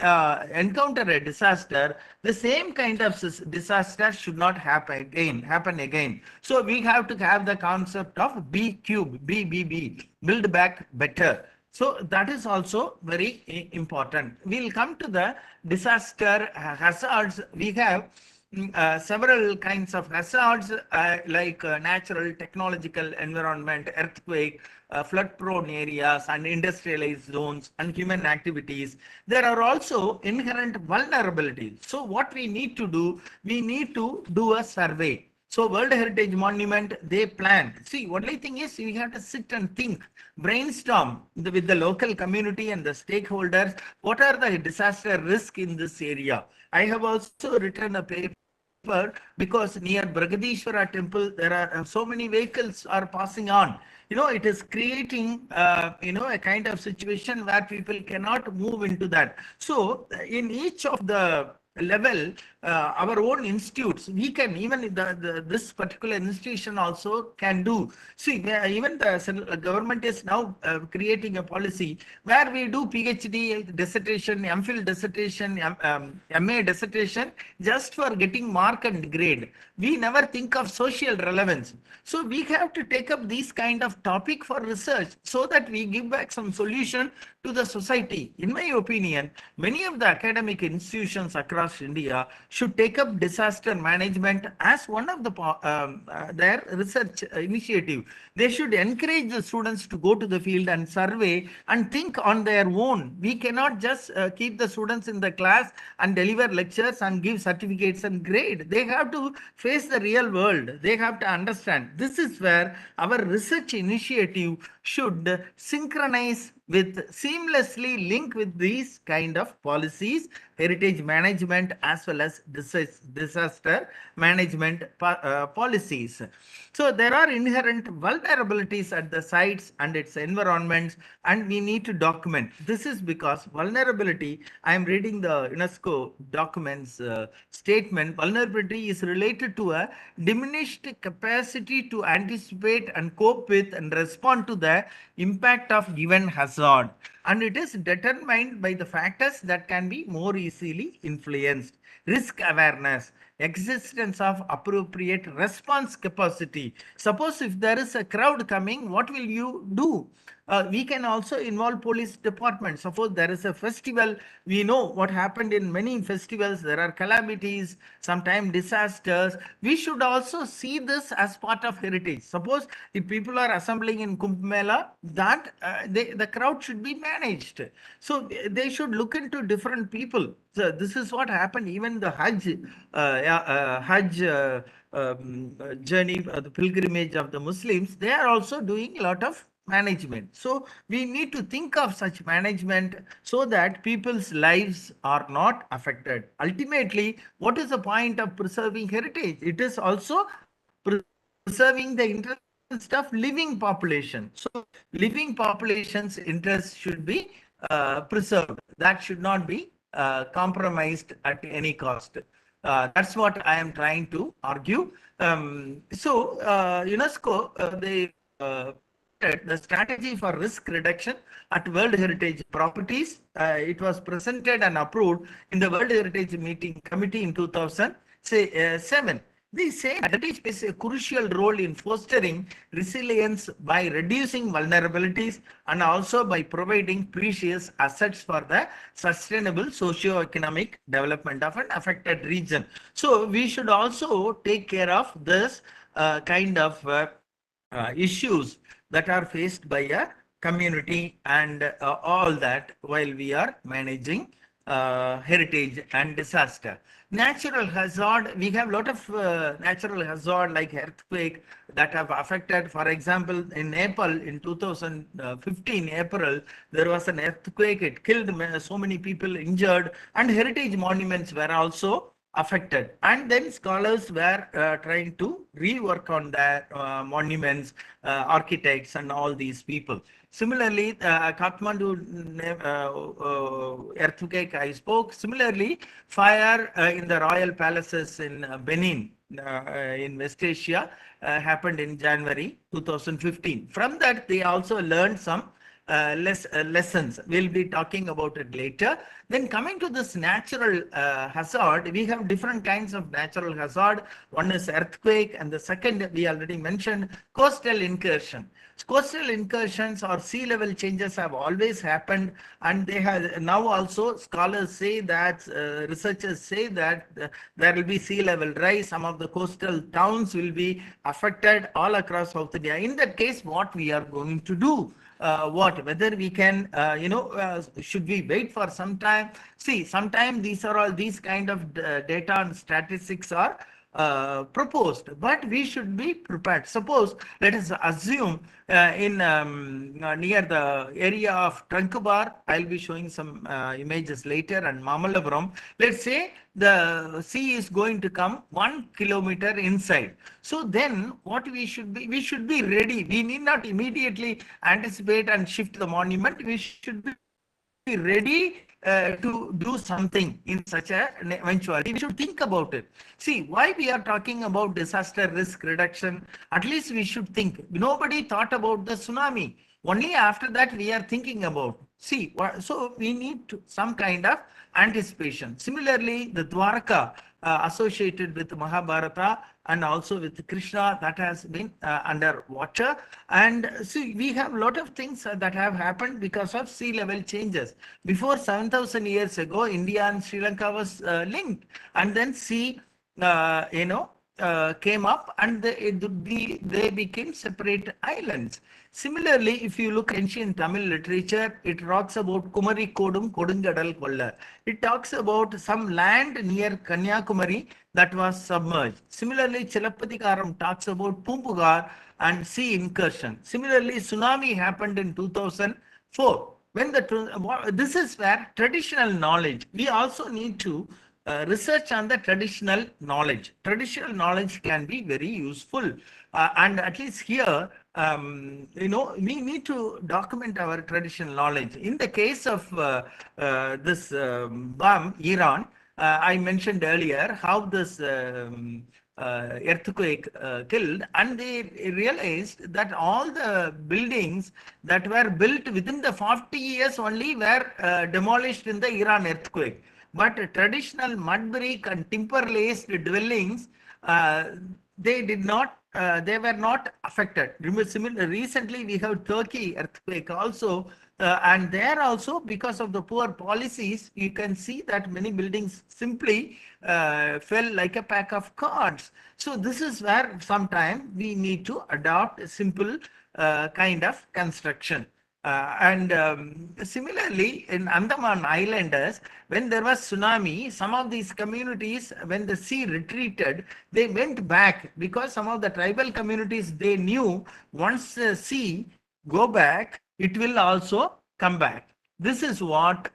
Speaker 6: encounter a disaster, the same kind of disaster should not happen again. So we have to have the concept of B cube, BBB, build back better. So that is also very important. We'll come to the disaster hazards. We have several kinds of hazards like natural, technological, environment, earthquake, flood prone areas and industrialized zones and human activities. There are also inherent vulnerabilities. So what we need to do, we need to do a survey. So World Heritage Monument, they plan. See, only thing is we have to sit and think, brainstorm with the local community and the stakeholders. What are the disaster risks in this area? I have also written a paper because near Bragadishwara temple, there are so many vehicles are passing on. It is creating, a kind of situation where people cannot move into that. So in each of the level, our own institutes, we can, even this particular institution also can do. See, even the government is now creating a policy where we do PhD dissertation, MPhil dissertation, MA dissertation just for getting mark and grade. We never think of social relevance. So we have to take up these kind of topic for research so that we give back some solution to the society. In my opinion, many of the academic institutions across India should take up disaster management as one of their research initiative. They should encourage the students to go to the field and survey and think on their own. We cannot just keep the students in the class and deliver lectures and give certificates and grade. They have to face the real world. They have to understand. This is where our research initiative should synchronize with, seamlessly link with these kind of policies, heritage management as well as disaster management policies. So there are inherent vulnerabilities at the sites and its environments, and we need to document. This is because vulnerability, I am reading the UNESCO documents statement, vulnerability is related to a diminished capacity to anticipate and cope with and respond to the impact of given hazard. and it is determined by the factors that can be more easily influenced. Risk awareness, existence of appropriate response capacity. Suppose if there is a crowd coming, what will you do? We can also involve police department. Suppose there is a festival, we know what happened in many festivals. There are calamities, sometimes disasters. We should also see this as part of heritage. Suppose if people are assembling in Kumbh Mela, that the crowd should be managed. So they should look into different people. So this is what happened. Even the Hajj journey, the pilgrimage of the Muslims, they are also doing a lot of management. So we need to think of such management so that people's lives are not affected. Ultimately, what is the point of preserving heritage? It is also preserving the interest of living population. So living population's interest should be preserved. That should not be compromised at any cost. That's what I am trying to argue. UNESCO, they the strategy for risk reduction at World Heritage Properties. It was presented and approved in the World Heritage Meeting Committee in 2007. They say heritage plays a crucial role in fostering resilience by reducing vulnerabilities and also by providing precious assets for the sustainable socio-economic development of an affected region. So we should also take care of this kind of issues that are faced by a community and all that while we are managing heritage and disaster. Natural hazard, we have a lot of natural hazard like earthquake that have affected. For example, in Nepal in 2015 April, there was an earthquake. It killed so many people, injured, and heritage monuments were also affected. And then scholars were trying to rework on their monuments, architects, and all these people. Similarly, Kathmandu earthquake I spoke. Similarly, fire in the royal palaces in Benin in West Asia happened in January 2015. From that, they also learned some lessons. We'll be talking about it later. Then coming to this natural hazard, we have different kinds of natural hazard. One is earthquake, and the second we already mentioned, coastal incursion. Coastal incursions or sea level changes have always happened, and they have now also scholars say that researchers say that there will be sea level rise. Some of the coastal towns will be affected all across South India. In that case, what we are going to do? Whether we can, should we wait for some time? See, sometimes these kind of data and statistics are proposed, but we should be prepared. Suppose, let us assume near the area of Trankubar, I'll be showing some images later, and Mamalapuram, let's say the sea is going to come 1 kilometer inside. So then what we should be ready. We need not immediately anticipate and shift the monument. We should be ready to do something in such an eventuality. We should think about it. See, why we are talking about disaster risk reduction, at least we should think. Nobody thought about the tsunami. Only after that we are thinking about. See, so we need some kind of anticipation. Similarly, the Dwarka associated with Mahabharata and also with Krishna, that has been under water. And see, we have a lot of things that have happened because of sea level changes. Before 7,000 years ago, India and Sri Lanka was linked, and then sea, came up, and they became separate islands. Similarly, if you look at ancient Tamil literature, it talks about Kumari Kodum Kodungadal Kolla. It talks about some land near Kanyakumari that was submerged. Similarly, Chilappatikaram talks about Pumpugar and sea incursion. Similarly, tsunami happened in 2004. This is where traditional knowledge, we also need to research on the traditional knowledge. Traditional knowledge can be very useful, and at least here, we need to document our traditional knowledge. In the case of this bomb, Iran, I mentioned earlier how this earthquake killed, and they realized that all the buildings that were built within the 40 years only were demolished in the Iran earthquake. But traditional mud brick and timber laced dwellings, they did not, they were not affected. Recently, we have Turkey earthquake also, and there also, because of the poor policies, you can see that many buildings simply fell like a pack of cards. So this is where sometime we need to adopt a simple kind of construction. Similarly, in Andaman Islanders, when there was tsunami, some of these communities, when the sea retreated, they went back because some of the tribal communities, they knew once the sea go back, it will also come back. This is what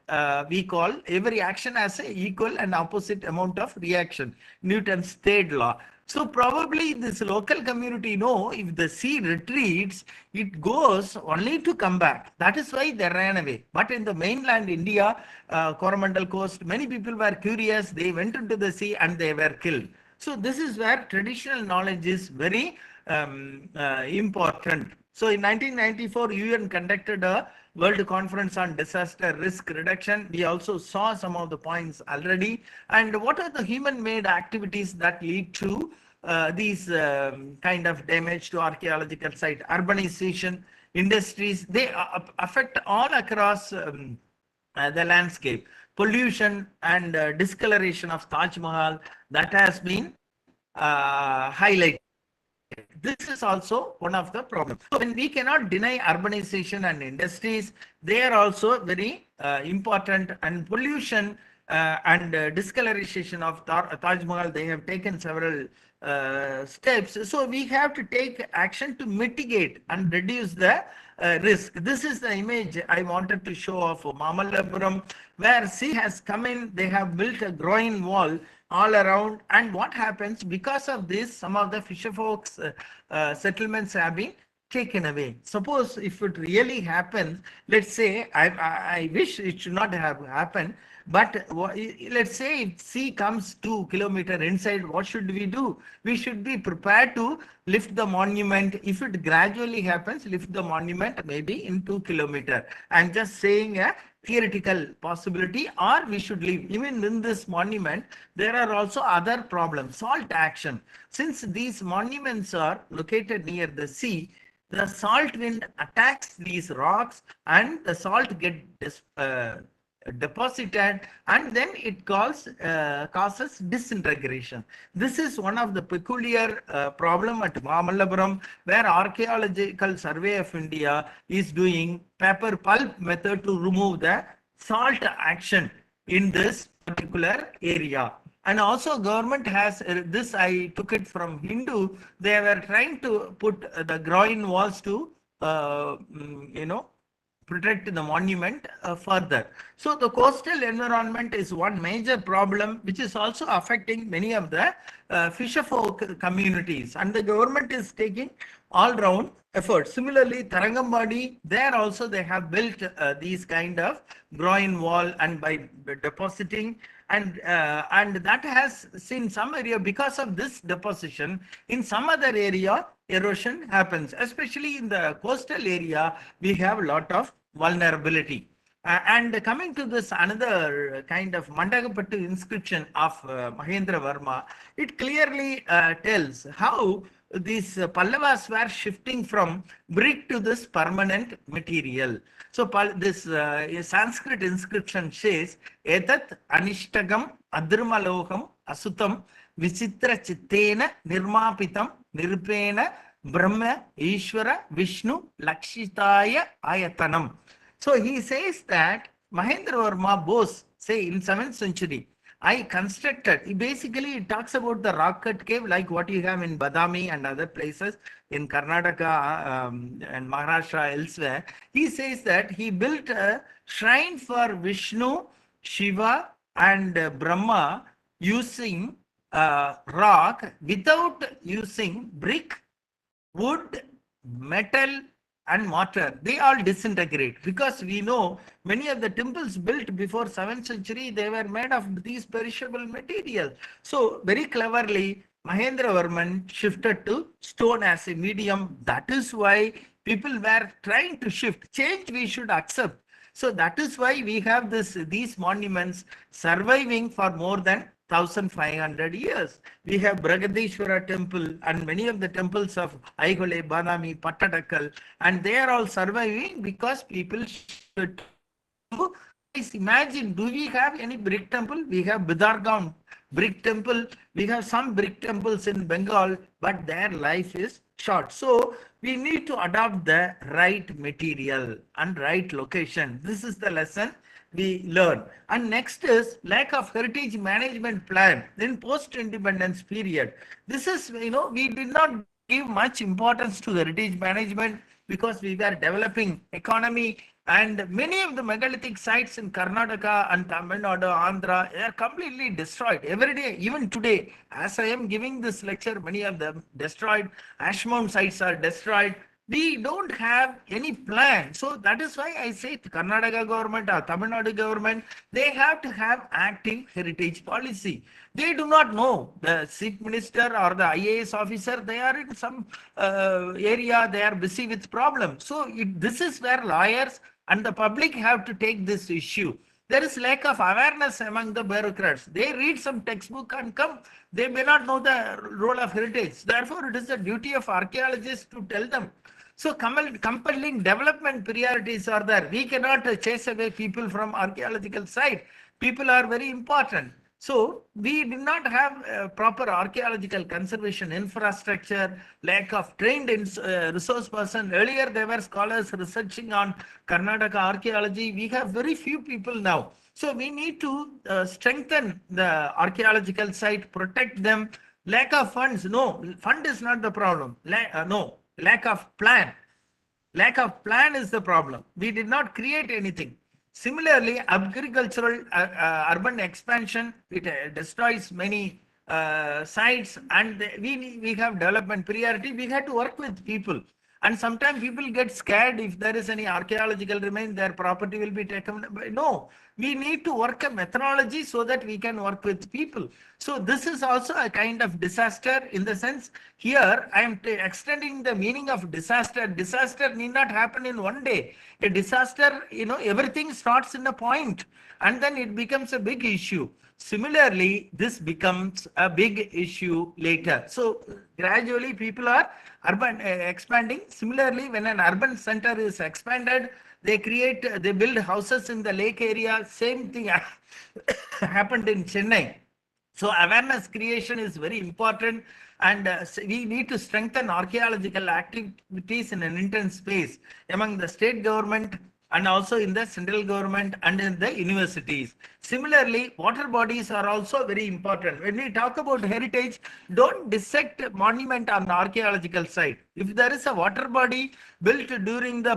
Speaker 6: we call every action has an equal and opposite amount of reaction. Newton's third law. So probably this local community know if the sea retreats, it goes only to come back. That is why they ran away. But in the mainland India, Coromandel coast, many people were curious. They went into the sea and they were killed. So this is where traditional knowledge is very important. So in 1994, UN conducted a World Conference on Disaster Risk Reduction. We also saw some of the points already. And what are the human-made activities that lead to these kind of damage to archaeological site? Urbanization, industries, they affect all across the landscape. Pollution and discoloration of Taj Mahal, that has been highlighted. This is also one of the problems. So when we cannot deny urbanization and industries, they are also very important, and pollution and discoloration of Taj Mahal, they have taken several steps. So we have to take action to mitigate and reduce the risk. This is the image I wanted to show of Mamallapuram, where sea has come in, they have built a groin wall all around, and what happens because of this, some of the fisher folks settlements have been taken away. Suppose if it really happens, let's say, I wish it should not have happened, but let's say if sea comes 2 kilometers inside, what should we do? We should be prepared to lift the monument. If it gradually happens, lift the monument maybe in 2 kilometers. I'm just saying a theoretical possibility, or we should leave. Even in this monument, there are also other problems. Salt action. Since these monuments are located near the sea, the salt wind attacks these rocks and the salt get deposited, and then it causes disintegration. This is one of the peculiar problem at Mamallapuram, where Archaeological Survey of India is doing paper pulp method to remove the salt action in this particular area. And also government has this, I took it from Hindu, they were trying to put the groin walls to protect the monument further. So the coastal environment is one major problem which is also affecting many of the fisherfolk communities, and the government is taking all round efforts. Similarly, Tarangambadi, there also they have built these kind of groin wall, and by depositing, and that has seen some area, because of this deposition, in some other area erosion happens, especially in the coastal area we have a lot of vulnerability. And coming to this another kind of Mandagapattu inscription of Mahendra Varma, it clearly tells how these Pallavas were shifting from brick to this permanent material. So this Sanskrit inscription says, Etat Anishtagam Adrumaloham Asutam Vichitra Chittena Nirmapitam Nirpena Brahma Ishvara Vishnu Lakshitaya Ayatanam. So he says that Mahendra Varma boasts, say in 7th century, I constructed, basically it talks about the rock cut cave like what you have in Badami and other places in Karnataka and Maharashtra elsewhere. He says that he built a shrine for Vishnu, Shiva and Brahma using rock without using brick, wood, metal and mortar. They all disintegrate, because we know many of the temples built before 7th century, they were made of these perishable materials. So very cleverly Mahendravarman shifted to stone as a medium. That is why people were trying to shift. Change we should accept. So that is why we have these monuments surviving for more than 1500 years. We have Bragadishwara temple and many of the temples of Aigole, Badami, Pattadakal, and they are all surviving because people should. Please imagine, do we have any brick temple? We have Bidargaon brick temple. We have some brick temples in Bengal, but their life is short. So we need to adopt the right material and right location. This is the lesson we learn. And next is lack of heritage management plan in post-independence period. This is, we did not give much importance to heritage management because we were developing economy, and many of the megalithic sites in Karnataka and Tamil Nadu, Andhra are completely destroyed every day. Even today, as I am giving this lecture, many of them destroyed. Ash Mound sites are destroyed. We don't have any plan. So that is why I say the Karnataka government or Tamil Nadu government, they have to have active heritage policy. They do not know. The chief minister or the IAS officer, they are in some area, they are busy with problems. So this is where lawyers and the public have to take this issue. There is lack of awareness among the bureaucrats. They read some textbook and come. They may not know the role of heritage. Therefore, it is the duty of archaeologists to tell them. So compelling development priorities are there. We cannot chase away people from archaeological site. People are very important. So we did not have proper archaeological conservation infrastructure, lack of trained resource person. Earlier there were scholars researching on Karnataka archaeology. We have very few people now. So we need to strengthen the archaeological site, protect them. Lack of funds, no, fund is not the problem. No, lack of plan. Lack of plan is the problem. We did not create anything. Similarly, agricultural urban expansion, it destroys many sites, and we have development priority. We have to work with people. And sometimes people get scared if there is any archaeological remain, their property will be taken. No, we need to work a methodology so that we can work with people. So this is also a kind of disaster in the sense here I am extending the meaning of disaster. Disaster need not happen in one day. A disaster, everything starts in a point and then it becomes a big issue. Similarly, this becomes a big issue later. So gradually people are urban expanding. Similarly, when an urban center is expanded, they build houses in the lake area. Same thing happened in Chennai. So awareness creation is very important, and we need to strengthen archaeological activities in an intense space among the state government and also in the central government and in the universities. Similarly, water bodies are also very important. When we talk about heritage, don't dissect monument on the archaeological site. If there is a water body built during the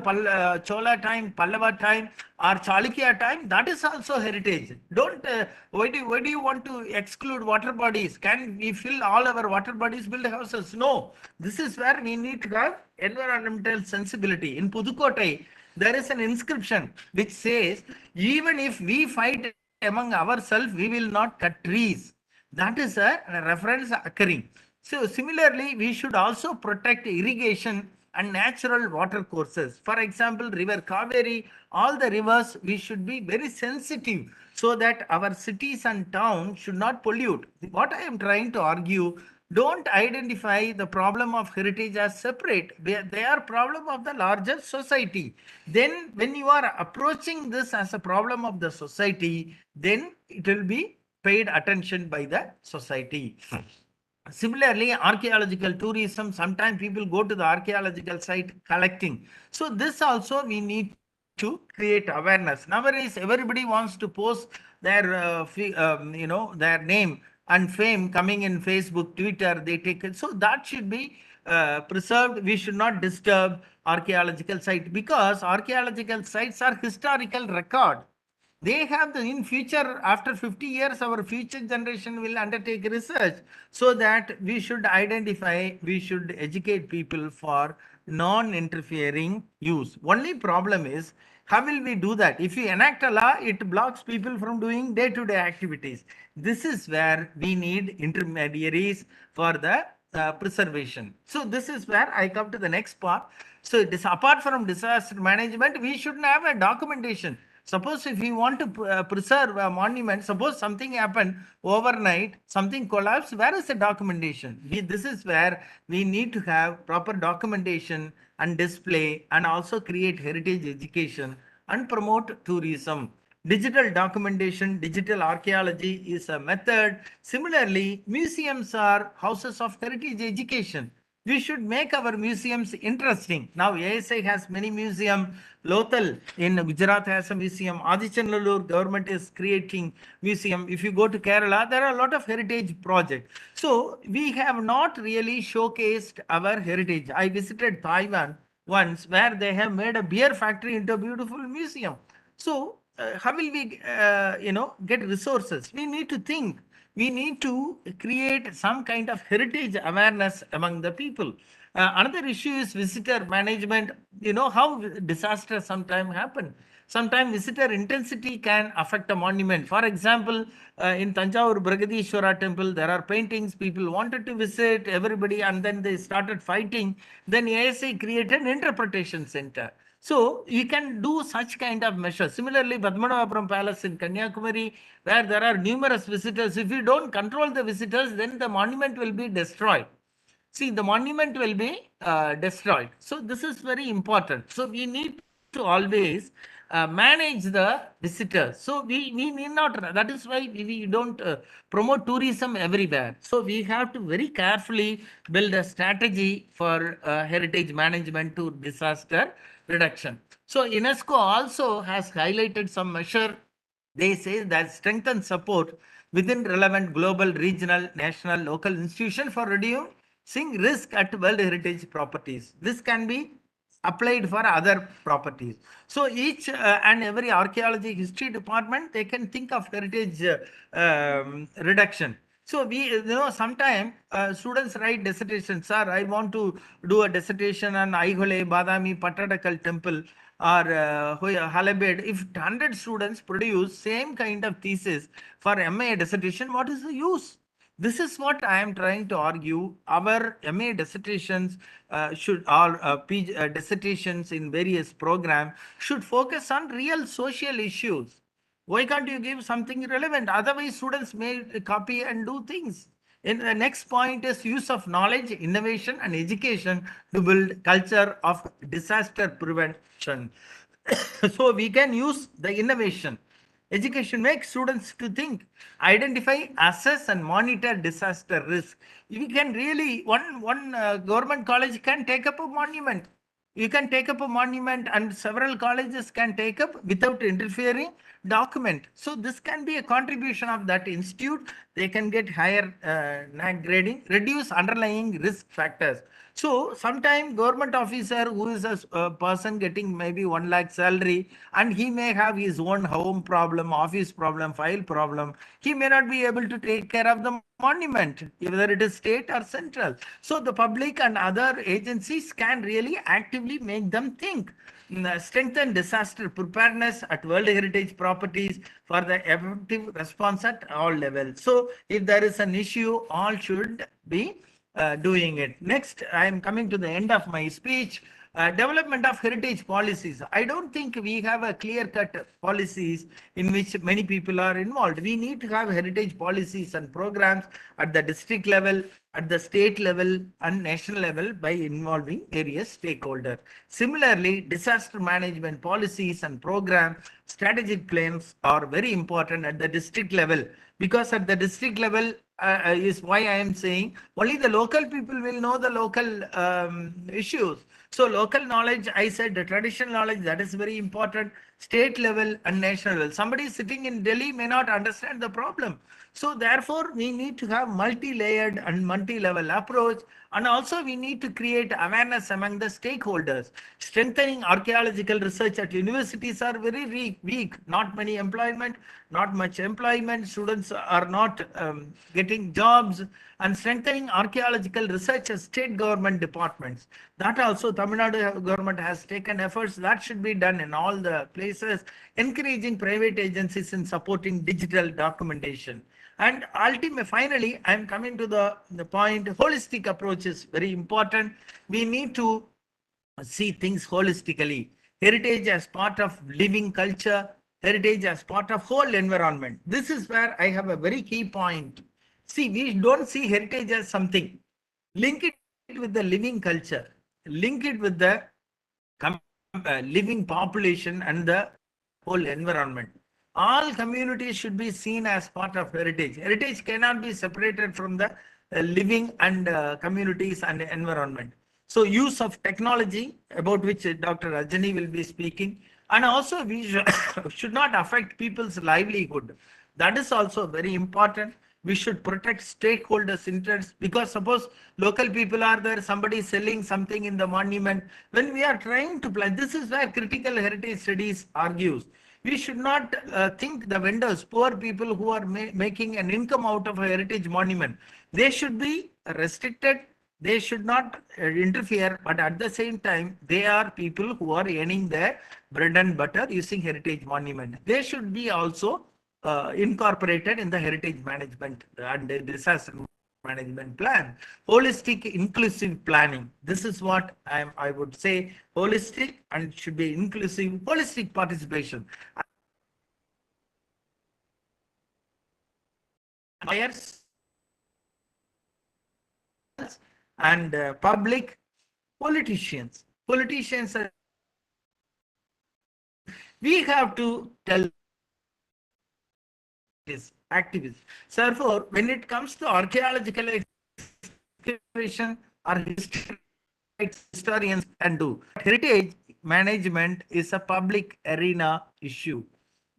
Speaker 6: Chola time, Pallava time, or Chalukya time, that is also heritage. Don't why do you want to exclude water bodies? Can we fill all our water bodies, build houses? No. This is where we need to have environmental sensibility. In Pudukkottai, there is an inscription which says, even if we fight among ourselves, we will not cut trees. That is a reference occurring. So similarly, we should also protect irrigation and natural water courses. For example, river Kaveri, all the rivers, we should be very sensitive so that our cities and towns should not pollute. What I am trying to argue, don't identify the problem of heritage as separate. They are problem of the larger society. Then when you are approaching this as a problem of the society, then it will be paid attention by the society. Similarly, archaeological tourism, sometimes people go to the archaeological site collecting. So this also we need to create awareness. Nowadays, everybody wants to post their, their name and fame coming in Facebook, Twitter, they take it. So that should be preserved. We should not disturb archaeological site because archaeological sites are historical record. They have in future, after 50 years, our future generation will undertake research so that we should identify, we should educate people for non-interfering use. Only problem is How will we do that? If you enact a law, it blocks people from doing day-to-day activities. This is where we need intermediaries for the preservation. So this is where I come to the next part. So it is apart from disaster management, we should have a documentation. Suppose if we want to preserve a monument, suppose something happened overnight, something collapsed, where is the documentation? This is where we need to have proper documentation and display, and also create heritage education and promote tourism. Digital documentation, digital archaeology is a method. Similarly, museums are houses of heritage education. We should make our museums interesting. Now, ASI has many museums. Lothal in Gujarat has a museum. Adichanallur government is creating museum. If you go to Kerala, there are a lot of heritage projects. So we have not really showcased our heritage. I visited Taiwan once, where they have made a beer factory into a beautiful museum. So how will we, get resources? We need to think. We need to create some kind of heritage awareness among the people. Another issue is visitor management. You know how disasters sometimes happen. Sometimes visitor intensity can affect a monument. For example, in Tanjavur Bragadishwara temple, there are paintings, people wanted to visit, everybody, and then they started fighting. Then ASI created an interpretation center. So you can do such kind of measures. Similarly, Padmanabhapuram Palace in Kanyakumari, where there are numerous visitors, if you don't control the visitors, then the monument will be destroyed. See, the monument will be destroyed. So this is very important. So we need to always manage the visitors. So we need not, that is why we don't promote tourism everywhere. So we have to very carefully build a strategy for heritage management to disaster reduction. So UNESCO also has highlighted some measure. They say that strengthen support within relevant global, regional, national, local institution for reducing risk at World Heritage properties. This can be applied for other properties. So each and every archaeology history department, they can think of heritage reduction. So sometimes students write dissertations. Sir, I want to do a dissertation on Aihole, Badami, Pattadakal temple or Halabed. If 100 students produce same kind of thesis for MA dissertation, what is the use? This is what I am trying to argue. Our MA dissertations dissertations in various programs should focus on real social issues. Why can't you give something relevant? Otherwise, students may copy and do things. And the next point is use of knowledge, innovation, and education to build culture of disaster prevention. So we can use the innovation. Education makes students to think, identify, assess, and monitor disaster risk. We can really, one government college can take up a monument. You can take up a monument, and several colleges can take up without interfering document. So this can be a contribution of that institute. They can get higher NAC grading, reduce underlying risk factors. So sometime government officer who is a person getting maybe 1 lakh salary, and he may have his own home problem, office problem, file problem. He may not be able to take care of the monument, whether it is state or central. So the public and other agencies can really actively make them think. Strengthen disaster preparedness at World Heritage properties for the effective response at all levels. So if there is an issue, all should be doing it. Next, I am coming to the end of my speech. Development of heritage policies. I don't think we have a clear-cut policies in which many people are involved. We need to have heritage policies and programs at the district level, at the state level, and national level by involving various stakeholders. Similarly, disaster management policies and program strategic plans are very important at the district level, because at the district level is why I am saying only the local people will know the local issues. So local knowledge, I said the traditional knowledge, that is very important. State level and national level. Somebody sitting in Delhi may not understand the problem. So therefore, we need to have multi-layered and multi-level approach. And also we need to create awareness among the stakeholders. Strengthening archaeological research at universities are very weak. Not many employment, not much employment. Students are not getting jobs. And strengthening archaeological research at state government departments. That also Tamil Nadu government has taken efforts. That should be done in all the places. Encouraging private agencies in supporting digital documentation. And finally, I'm coming to the point, holistic approach is very important. We need to see things holistically. Heritage as part of living culture, heritage as part of whole environment. This is where I have a very key point. See, we don't see heritage as something. Link it with the living culture. Link it with the living population and the whole environment. All communities should be seen as part of heritage. Heritage cannot be separated from the living and communities and environment. So use of technology, about which Dr. Rajani will be speaking, and also we should not affect people's livelihood. That is also very important. We should protect stakeholders' interests, because suppose local people are there, somebody is selling something in the monument. When we are trying to plan, this is where critical heritage studies argues. We should not think the vendors, poor people who are making an income out of a heritage monument, they should be restricted. They should not interfere, but at the same time, they are people who are earning their bread and butter using heritage monument. They should be also incorporated in the heritage management and disaster management plan. Holistic, inclusive planning. This is what I would say. Holistic and should be inclusive. Holistic participation. Buyers and public, politicians. Politicians are, we have to tell this activists. Therefore, when it comes to archaeological excavation or historians can do. Heritage management is a public arena issue.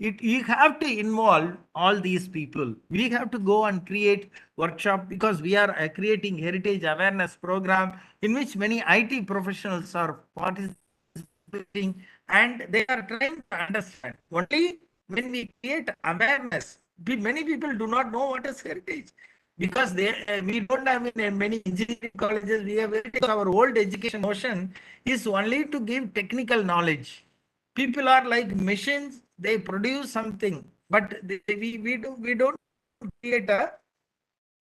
Speaker 6: You have to involve all these people. We have to go and create workshop, because we are creating heritage awareness program in which many IT professionals are participating, and they are trying to understand. Only when we create awareness, many people do not know what is heritage, because we don't have in many engineering colleges. We have our old education notion is only to give technical knowledge. People are like machines, they produce something, but we don't create a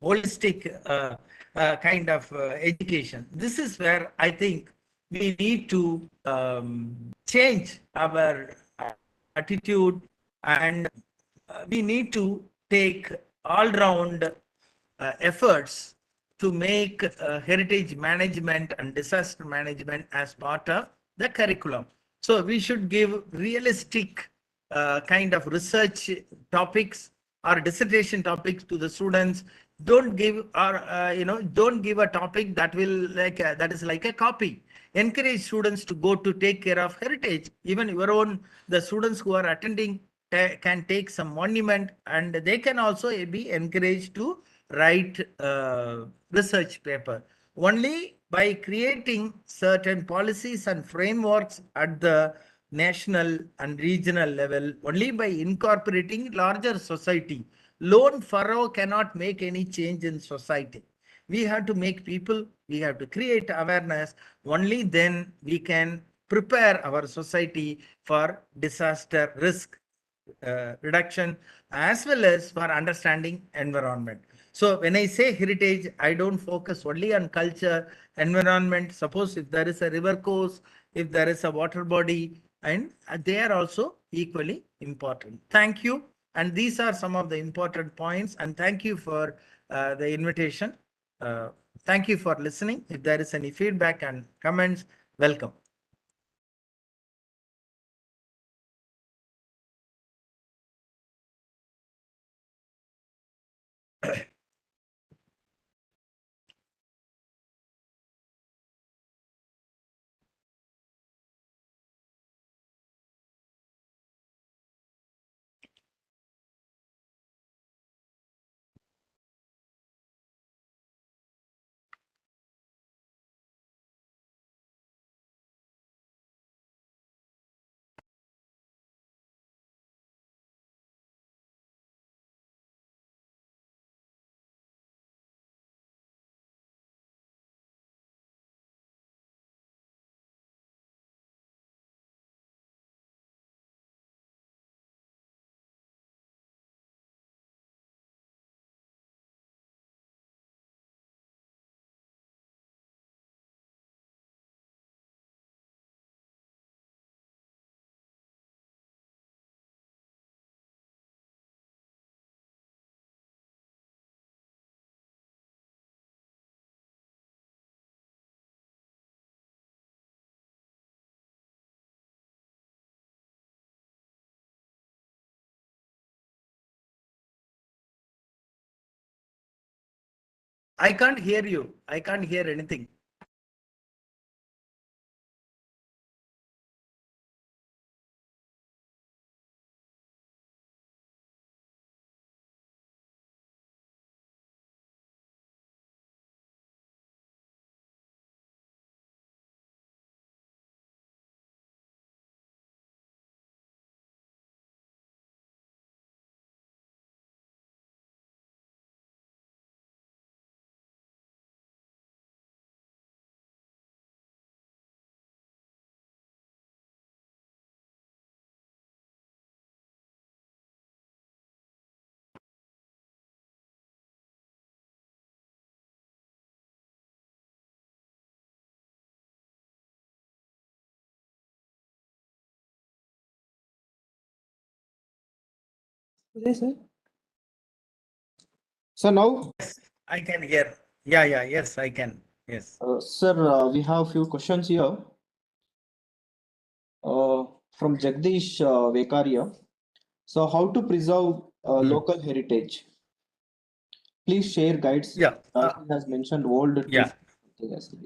Speaker 6: holistic kind of education. This is where I think we need to change our attitude, and we need to take all round efforts to make heritage management and disaster management as part of the curriculum. So we should give realistic kind of research topics or dissertation topics to the students. Don't give don't give a topic that will that is like a copy. Encourage students to go to take care of heritage. Even your own, the students who are attending can take some monument, and they can also be encouraged to write research paper. Only by creating certain policies and frameworks at the national and regional level, only by incorporating larger society. Lone furrow cannot make any change in society. We have to make people, we have to create awareness. Only then we can prepare our society for disaster risk reduction, as well as for understanding environment. So when I say heritage, I don't focus only on culture, environment. Suppose if there is a river course, if there is a water body, and they are also equally important. Thank you. And these are some of the important points. And thank you for the invitation. Thank you for listening. If there is any feedback and comments, welcome. I can't hear you. I can't hear anything.
Speaker 7: Yes, sir.
Speaker 1: So now,
Speaker 6: Yes, I can hear. Yeah, yeah, yes, I can. Yes.
Speaker 1: sir, we have few questions here from Jagdish Vekaria. So, how to preserve local heritage? Please share guides.
Speaker 6: Yeah.
Speaker 1: He has mentioned old
Speaker 6: Yeah.
Speaker 1: something as well.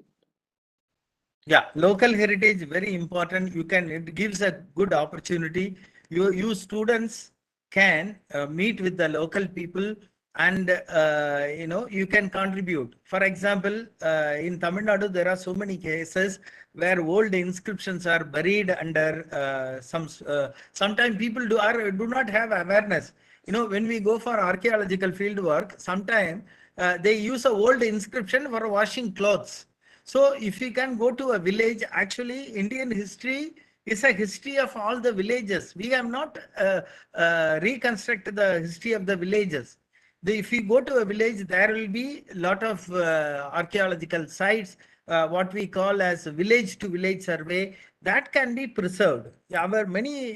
Speaker 6: Yeah, local heritage very important. It gives a good opportunity. You students can meet with the local people and you can contribute. For example, in Tamil Nadu there are so many cases where old inscriptions are buried under sometimes people do not have awareness. When we go for archaeological field work, sometimes they use a old inscription for washing clothes. So if you can go to a village, actually Indian history is a history of all the villages. We have not reconstructed the history of the villages. If you go to a village, there will be a lot of archaeological sites, what we call as village to village survey, that can be preserved. Our many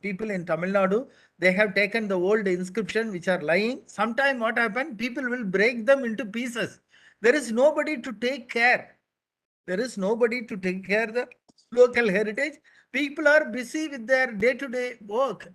Speaker 6: people in Tamil Nadu, they have taken the old inscription which are lying. Sometime what happened, people will break them into pieces. There is nobody to take care. There is nobody to take care of the local heritage. People are busy with their day-to-day work.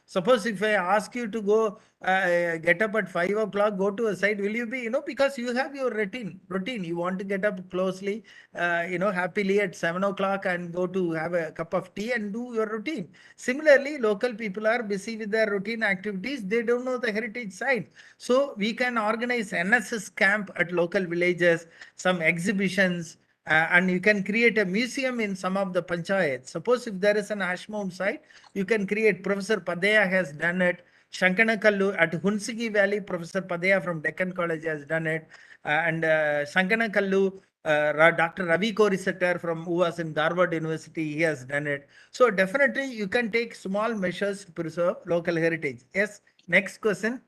Speaker 6: Suppose if I ask you to go get up at 5 o'clock, go to a site, will you be, because you have your routine. You want to get up closely, happily at 7 o'clock and go to have a cup of tea and do your routine. Similarly, local people are busy with their routine activities. They don't know the heritage site. So we can organize NSS camp at local villages, some exhibitions, and you can create a museum in some of the panchayats. Suppose if there is an ash mound site, you can create. Professor Padaya has done it. Shankanakallu at Hunsigi Valley, Professor Padaya from Deccan College has done it. And Shankanakallu, Dr. Ravi Korisetter who was in Harvard University, he has done it. So definitely you can take small measures to preserve local heritage. Yes, next question.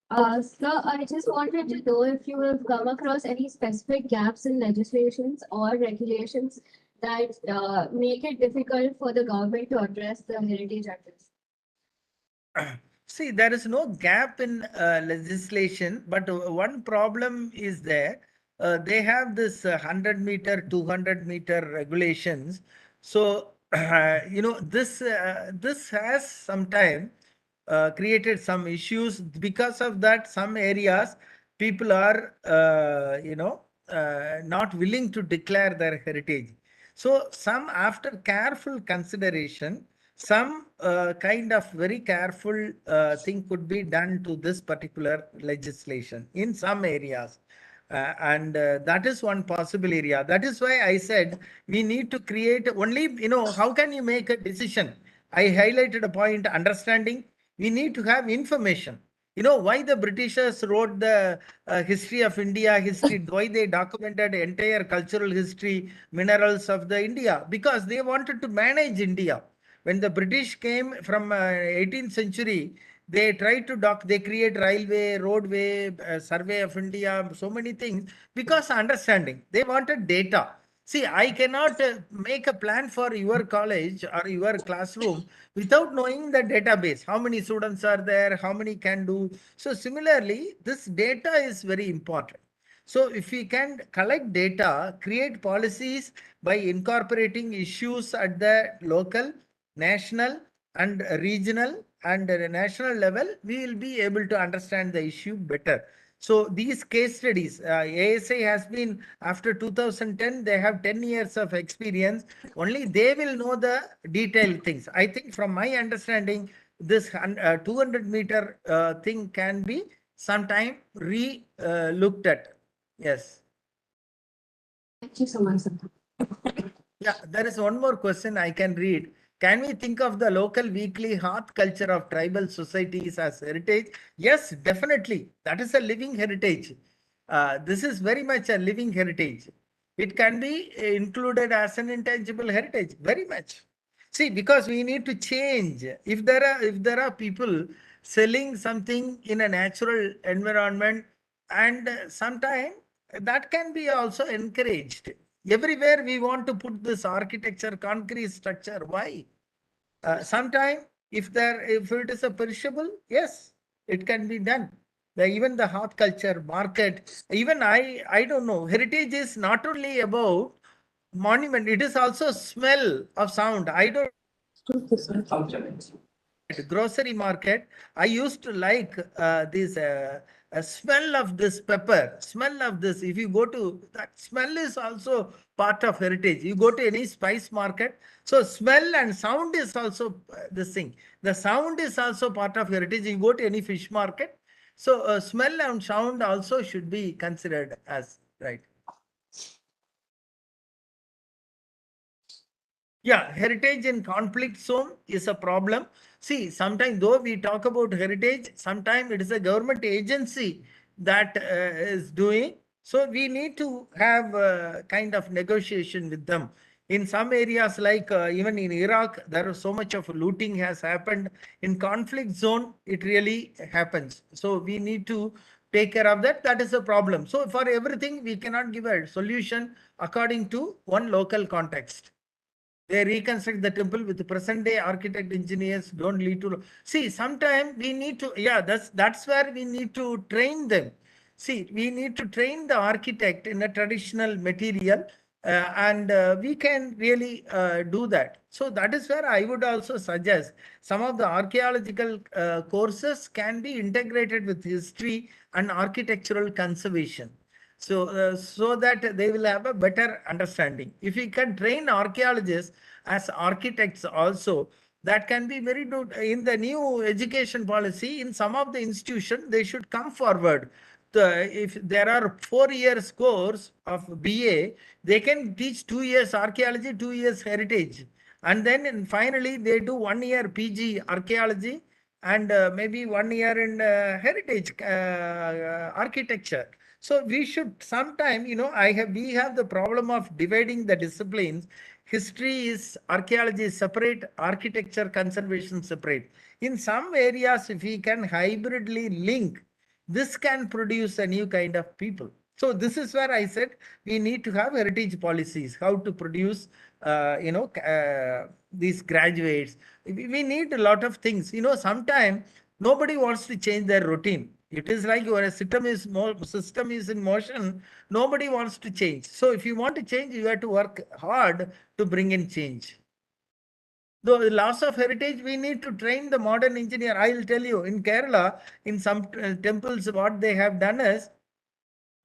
Speaker 3: Sir, I just wanted to know if you have come across any specific gaps in legislations or regulations that make it difficult for the government to address the heritage address.
Speaker 6: See, there is no gap in legislation, but one problem is there. They have this 100-meter, 200-meter regulations. So, this has sometime created some issues. Because of that, some areas people are, not willing to declare their heritage. So, some after careful consideration, some kind of very careful thing could be done to this particular legislation in some areas. And that is one possible area. That is why I said we need to create only, how can you make a decision? I highlighted a point, understanding. We need to have information. Why the Britishers wrote the history of India, why they documented entire cultural history, minerals of the India, because they wanted to manage India. When the British came from 18th century, they tried to they create railway, roadway, survey of India, so many things, because understanding. They wanted data. See, I cannot make a plan for your college or your classroom without knowing the database. How many students are there? How many can do? So similarly, this data is very important. So if we can collect data, create policies by incorporating issues at the local, national and regional and at a national level, we will be able to understand the issue better. So these case studies, ASI has been after 2010, they have 10 years of experience. Only they will know the detailed things. I think from my understanding, this 200-meter thing can be sometime looked at. Yes.
Speaker 3: Thank you so much, sir.
Speaker 6: Yeah, there is one more question I can read. Can we think of the local weekly hearth culture of tribal societies as heritage? Yes, definitely. That is a living heritage. This is very much a living heritage. It can be included as an intangible heritage, very much. See, because we need to change. If there are people selling something in a natural environment, and sometime that can be also encouraged. Everywhere we want to put this architecture, concrete structure. Why? Sometime if it is a perishable, yes, it can be done. Even the horticulture market, even I don't know. Heritage is not only about monument, it is also smell of sound. I don't grocery market. I used to like this smell of this pepper, smell of this. If you go to that, smell is also part of heritage. You go to any spice market, so smell and sound is also this thing. The sound is also part of heritage. You go to any fish market, so smell and sound also should be considered as right. Yeah, heritage in conflict zone is a problem. See, sometimes though we talk about heritage, sometimes it is a government agency that is doing. So we need to have kind of negotiation with them. In some areas like even in Iraq, there is so much of looting has happened. In conflict zone, it really happens. So we need to take care of that. That is a problem. So for everything, we cannot give a solution according to one local context. They reconstruct the temple with the present day architect engineers don't lead to see sometime we need to that's where we need to train them. See, we need to train the architect in a traditional material and we can really do that. So that is where I would also suggest some of the archaeological courses can be integrated with history and architectural conservation. So that they will have a better understanding. If we can train archaeologists as architects also, that can be very good. In the new education policy, in some of the institutions, they should come forward. If there are 4 years course of BA, they can teach 2 years archaeology, 2 years heritage. And then finally, they do 1 year PG archaeology and maybe 1 year in heritage architecture. So we should sometime, we have the problem of dividing the disciplines. History is, archaeology is separate, architecture, conservation separate. In some areas, if we can hybridly link, this can produce a new kind of people. So this is where I said we need to have heritage policies, how to produce, these graduates. We need a lot of things. Sometimes nobody wants to change their routine. It is like your system is in motion. Nobody wants to change. So if you want to change, you have to work hard to bring in change. The loss of heritage, we need to train the modern engineer. I will tell you, in Kerala, in some temples, what they have done is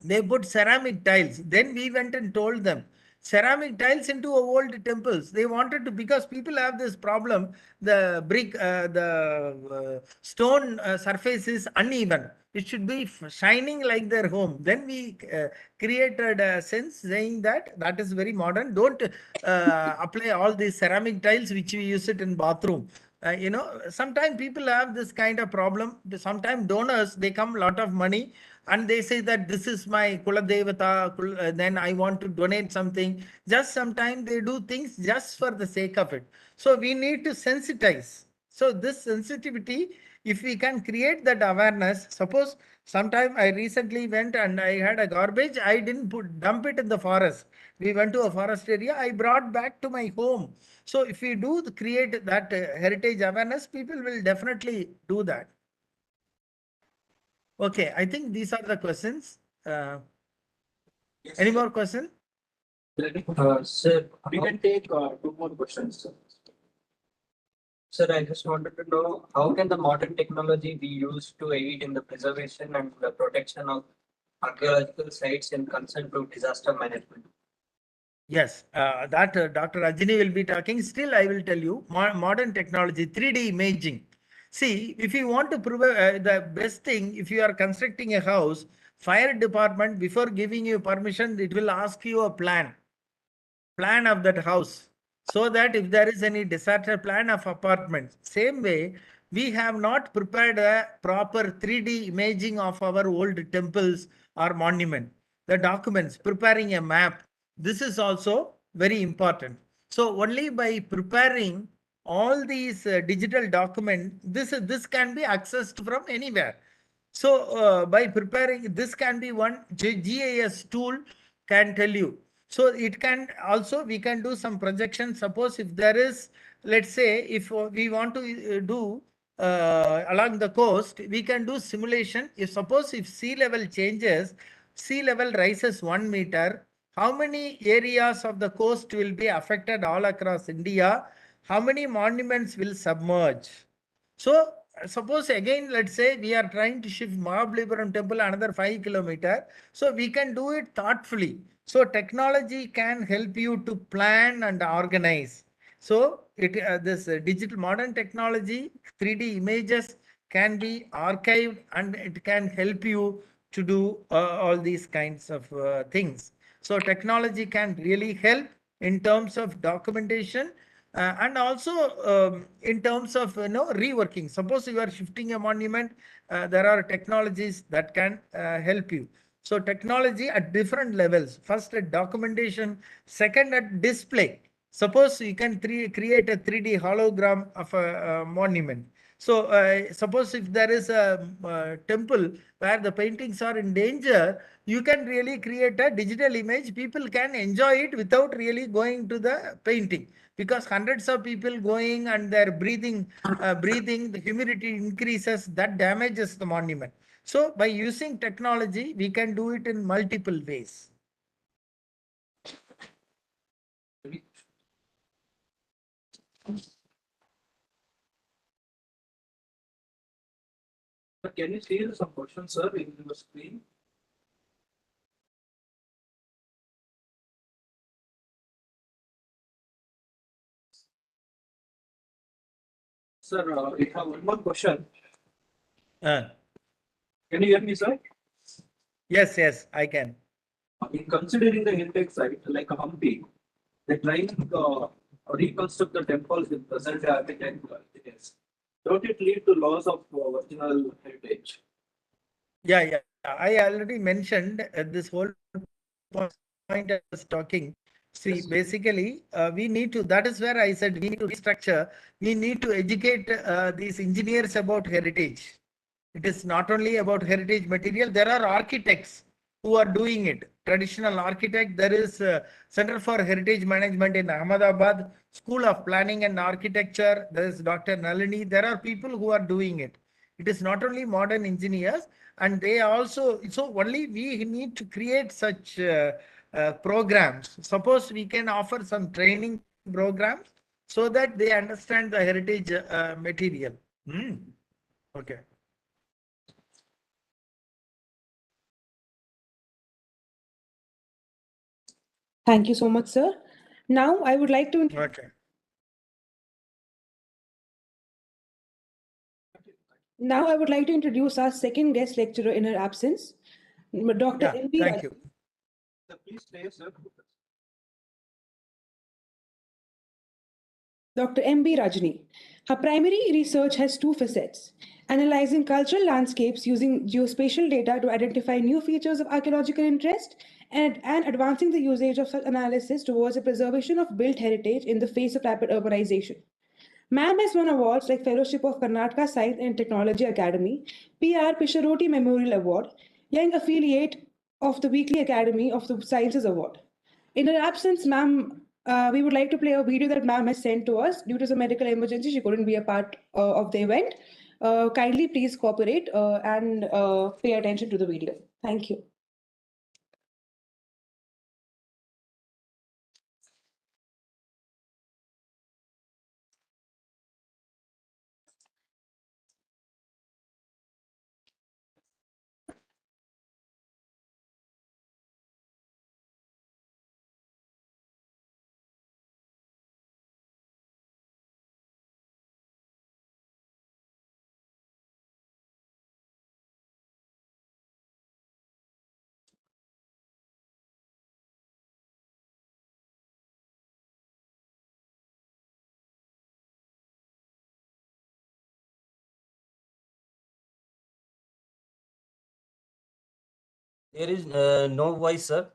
Speaker 6: they put ceramic tiles. Then we went and told them, ceramic tiles into old temples. They wanted to, because people have this problem, the brick, the stone surface is uneven. It should be shining like their home. Then we created a sense saying that is very modern. Don't apply all these ceramic tiles which we use it in bathroom. Sometimes people have this kind of problem. Sometimes donors, they come a lot of money and they say that this is my Kuladevata, then I want to donate something. Just sometimes they do things just for the sake of it. So we need to sensitize. So this sensitivity, if we can create that awareness, suppose sometime I recently went and I had a garbage, I didn't dump it in the forest. We went to a forest area, I brought back to my home. So if we do create that heritage awareness, people will definitely do that. Okay, I think these are the questions. Any more questions?
Speaker 10: Sir, we can take 2 more questions. Sir, I just wanted to know how can the modern technology be used to aid in the preservation and the protection of archaeological sites in concern to disaster management?
Speaker 6: Yes, that Dr. Rajini will be talking. Still, I will tell you modern technology, 3D imaging. See, if you want to prove the best thing, if you are constructing a house, fire department, before giving you permission, it will ask you a plan of that house, so that if there is any disaster plan of apartments. Same way, we have not prepared a proper 3D imaging of our old temples or monument. The documents, preparing a map, this is also very important. So only by preparing all these digital document, this can be accessed from anywhere. So by preparing, this can be one GIS tool can tell you. So it can also, we can do some projection. Suppose if there is, let's say, if we want to do along the coast, we can do simulation. If suppose if sea level changes, sea level rises 1 meter, how many areas of the coast will be affected all across India? How many monuments will submerge? So suppose again, let's say we are trying to shift Mahabalipuram temple another 5 kilometers. So we can do it thoughtfully. So technology can help you to plan and organize. So this digital modern technology, 3D images can be archived and it can help you to do all these kinds of things. So technology can really help in terms of documentation and also in terms of reworking. Suppose you are shifting a monument, there are technologies that can help you. So technology at different levels. First at documentation, second at display. Suppose you can create a 3D hologram of a monument. So suppose if there is a temple where the paintings are in danger, you can really create a digital image. People can enjoy it without really going to the painting, because hundreds of people going and they're breathing, the humidity increases, that damages the monument. So by using technology, we can do it in multiple ways.
Speaker 10: Can you see some questions, sir, in your screen? Sir, we have one more question.
Speaker 6: Uh,
Speaker 10: Can you hear me, sir?
Speaker 6: yes, I can.
Speaker 10: In considering the heritage site like a Hampi, the trying to reconstruct the temples with present architecture, don't it lead to loss of original heritage?
Speaker 6: Yeah. I already mentioned this whole point I was talking. See, basically, we need to, that is where I said we need to restructure. We need to educate these engineers about heritage. It is not only about heritage material. There are architects who are doing it. Traditional architect. There is Center for Heritage Management in Ahmedabad, School of Planning and Architecture. There is Dr. Nalini. There are people who are doing it. It is not only modern engineers, and they also, so only we need to create such programs. Suppose we can offer some training programs so that they understand the heritage material. Okay.
Speaker 7: Thank you so much, sir. Now I would like to
Speaker 6: Okay.
Speaker 7: Now I would like to introduce our second guest lecturer in her absence, Dr.
Speaker 6: Yeah,
Speaker 7: M.B.
Speaker 6: thank you.
Speaker 10: Sir, please stay, sir.
Speaker 7: Dr. M.B. Rajani. Her primary research has two facets: analyzing cultural landscapes using geospatial data to identify new features of archaeological interest, and advancing the usage of such analysis towards the preservation of built heritage in the face of rapid urbanization. Ma'am has won awards like Fellowship of Karnataka Science and Technology Academy, P.R. Pisharoti Memorial Award, Young Affiliate of the Weekly Academy of the Sciences Award. In her absence, ma'am, we would like to play a video that ma'am has sent to us. Due to some medical emergency, she couldn't be a part of the event. Kindly please cooperate and pay attention to the video. Thank you.
Speaker 2: There is no voice, sir.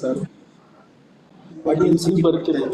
Speaker 10: Sir audience ಬರ್ತಿಲ್ಲ.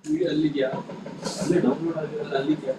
Speaker 10: Video ಅಲ್ಲಿದ್ಯಾ? ಅಲ್ಲೇ download ಆಗಿರೋದು ಅಲ್ಲಿದ್ಯಾ?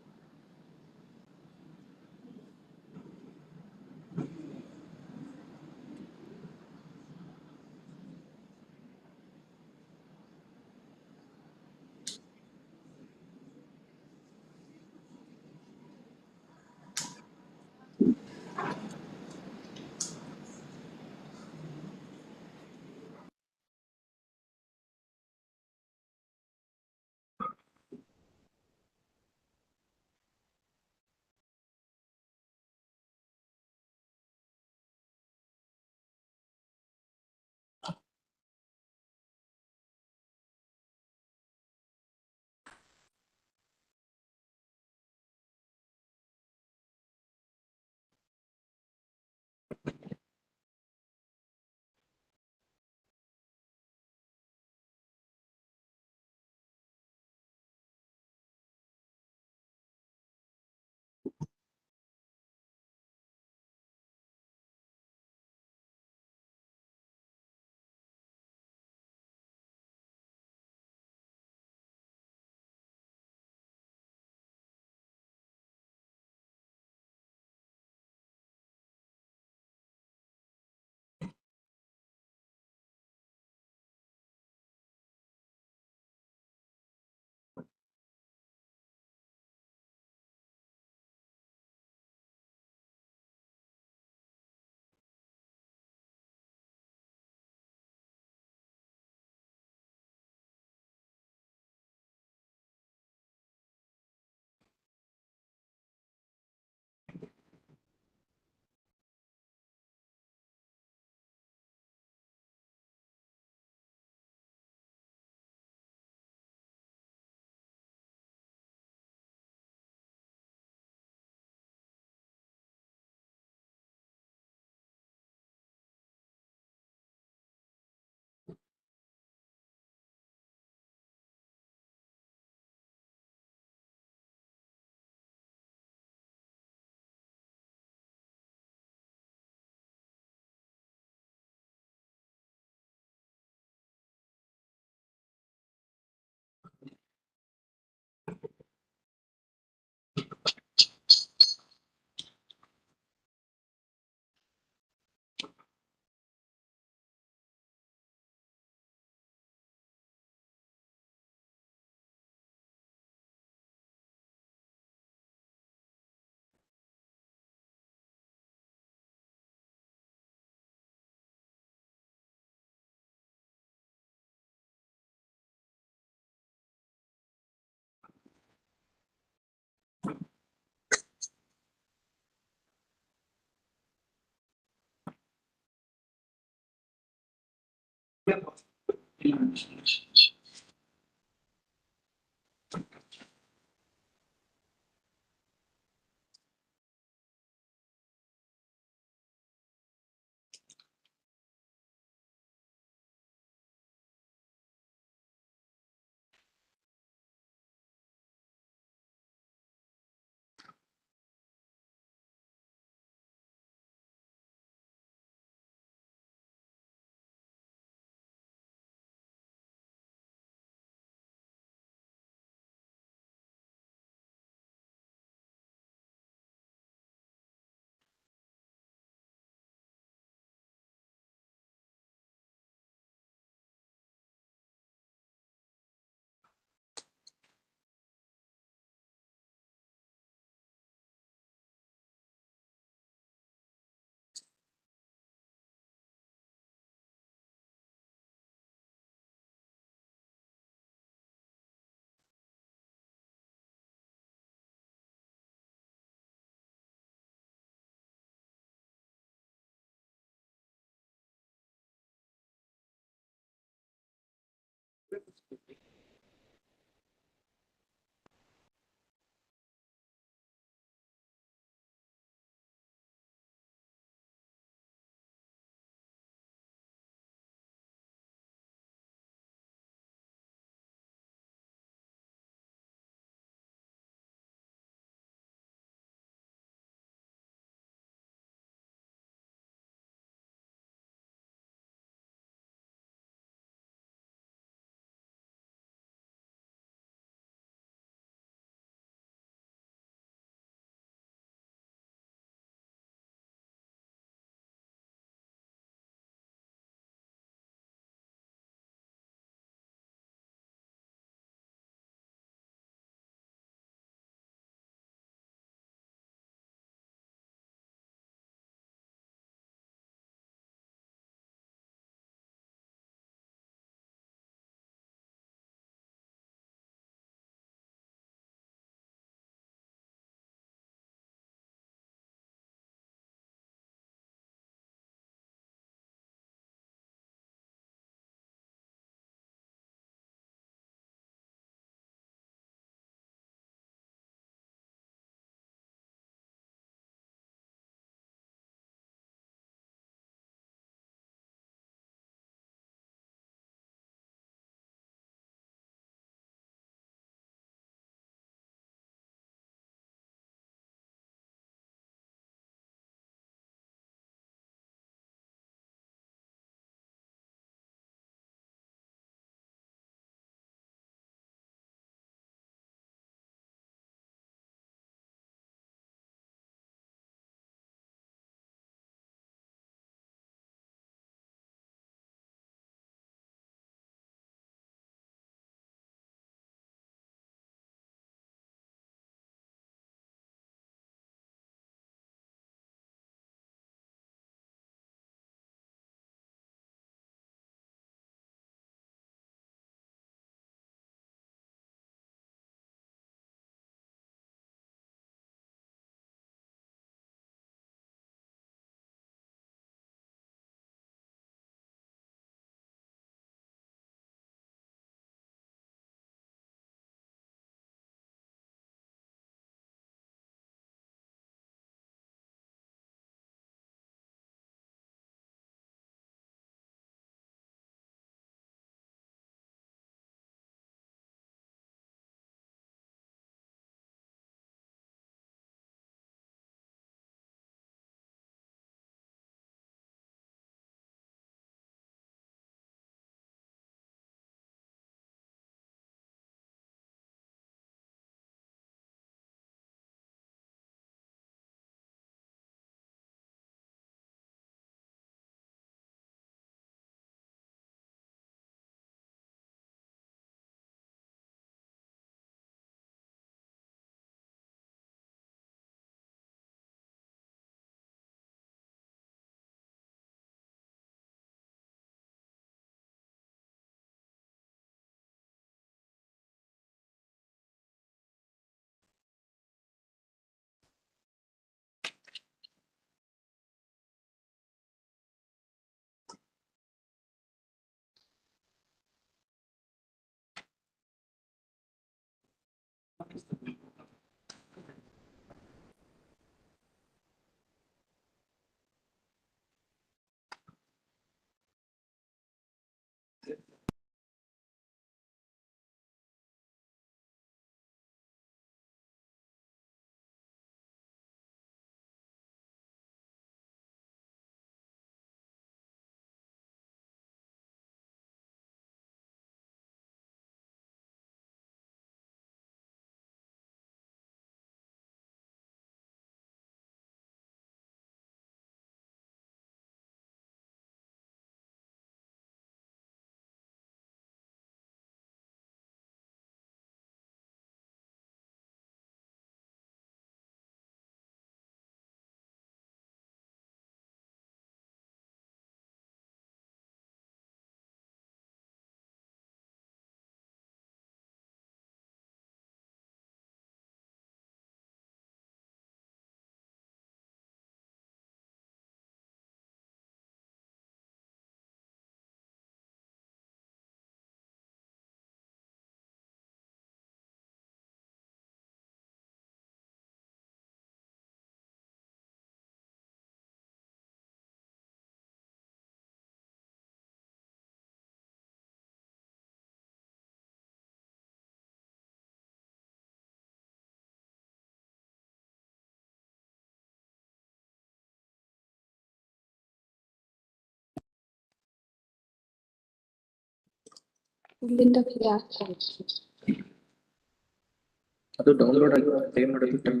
Speaker 1: ಅದು download ಆಗಿ play ಮಾಡೋದು time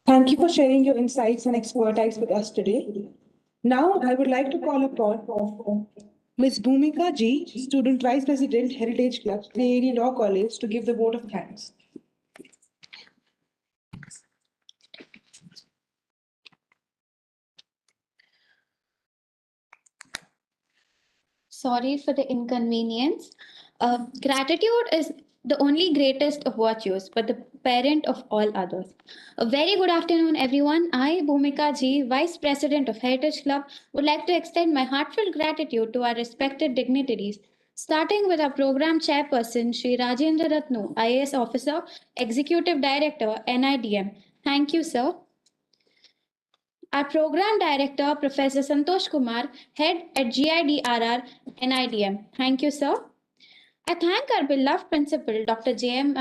Speaker 7: Thank you for sharing your insights and expertise with us today. Now, I would like to call upon Ms. Bhumika Ji, Student Vice President, Heritage Club, KAD Law College, to give the vote of thanks.
Speaker 11: Sorry for the inconvenience. Gratitude is the only greatest of virtues, but the parent of all others. A very good afternoon, everyone. I, Bhumika Ji, Vice President of Heritage Club, would like to extend my heartfelt gratitude to our respected dignitaries, starting with our program chairperson, Sri Rajendra Ratnu, IAS Officer, Executive Director, NIDM. Thank you, sir. Our program director, Professor Santosh Kumar, head at GIDRR NIDM. Thank you, sir. I thank our beloved principal, Dr. J.M.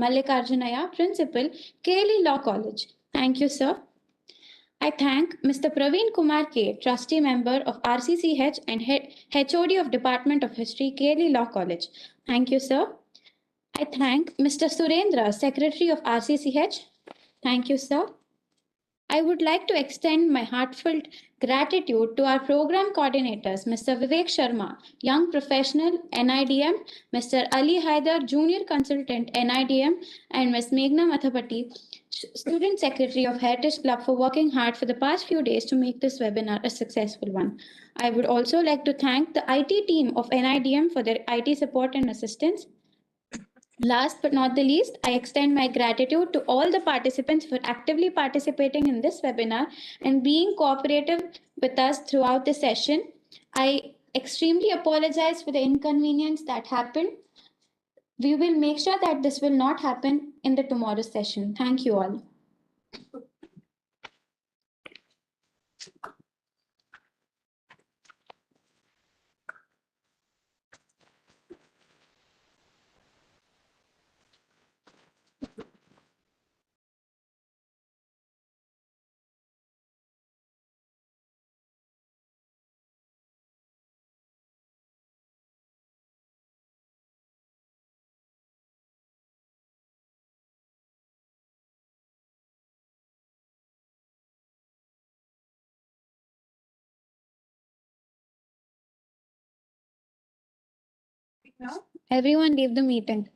Speaker 11: Mallikarjunaya, principal, KLE Law College. Thank you, sir. I thank Mr. Praveen Kumar K, trustee member of RCCH and HOD of Department of History, KLE Law College. Thank you, sir. I thank Mr. Surendra, secretary of RCCH. Thank you, sir. I would like to extend my heartfelt gratitude to our program coordinators, Mr. Vivek Sharma, Young Professional, NIDM, Mr. Ali Haidar, Junior Consultant, NIDM, and Ms. Meghna Mathapati, Student Secretary of Heritage Club, for working hard for the past few days to make this webinar a successful one. I would also like to thank the IT team of NIDM for their IT support and assistance. Last but not the least, I extend my gratitude to all the participants for actively participating in this webinar and being cooperative with us throughout the session. I extremely apologize for the inconvenience that happened. We will make sure that this will not happen in the tomorrow's session. Thank you all. Everyone leave the meeting.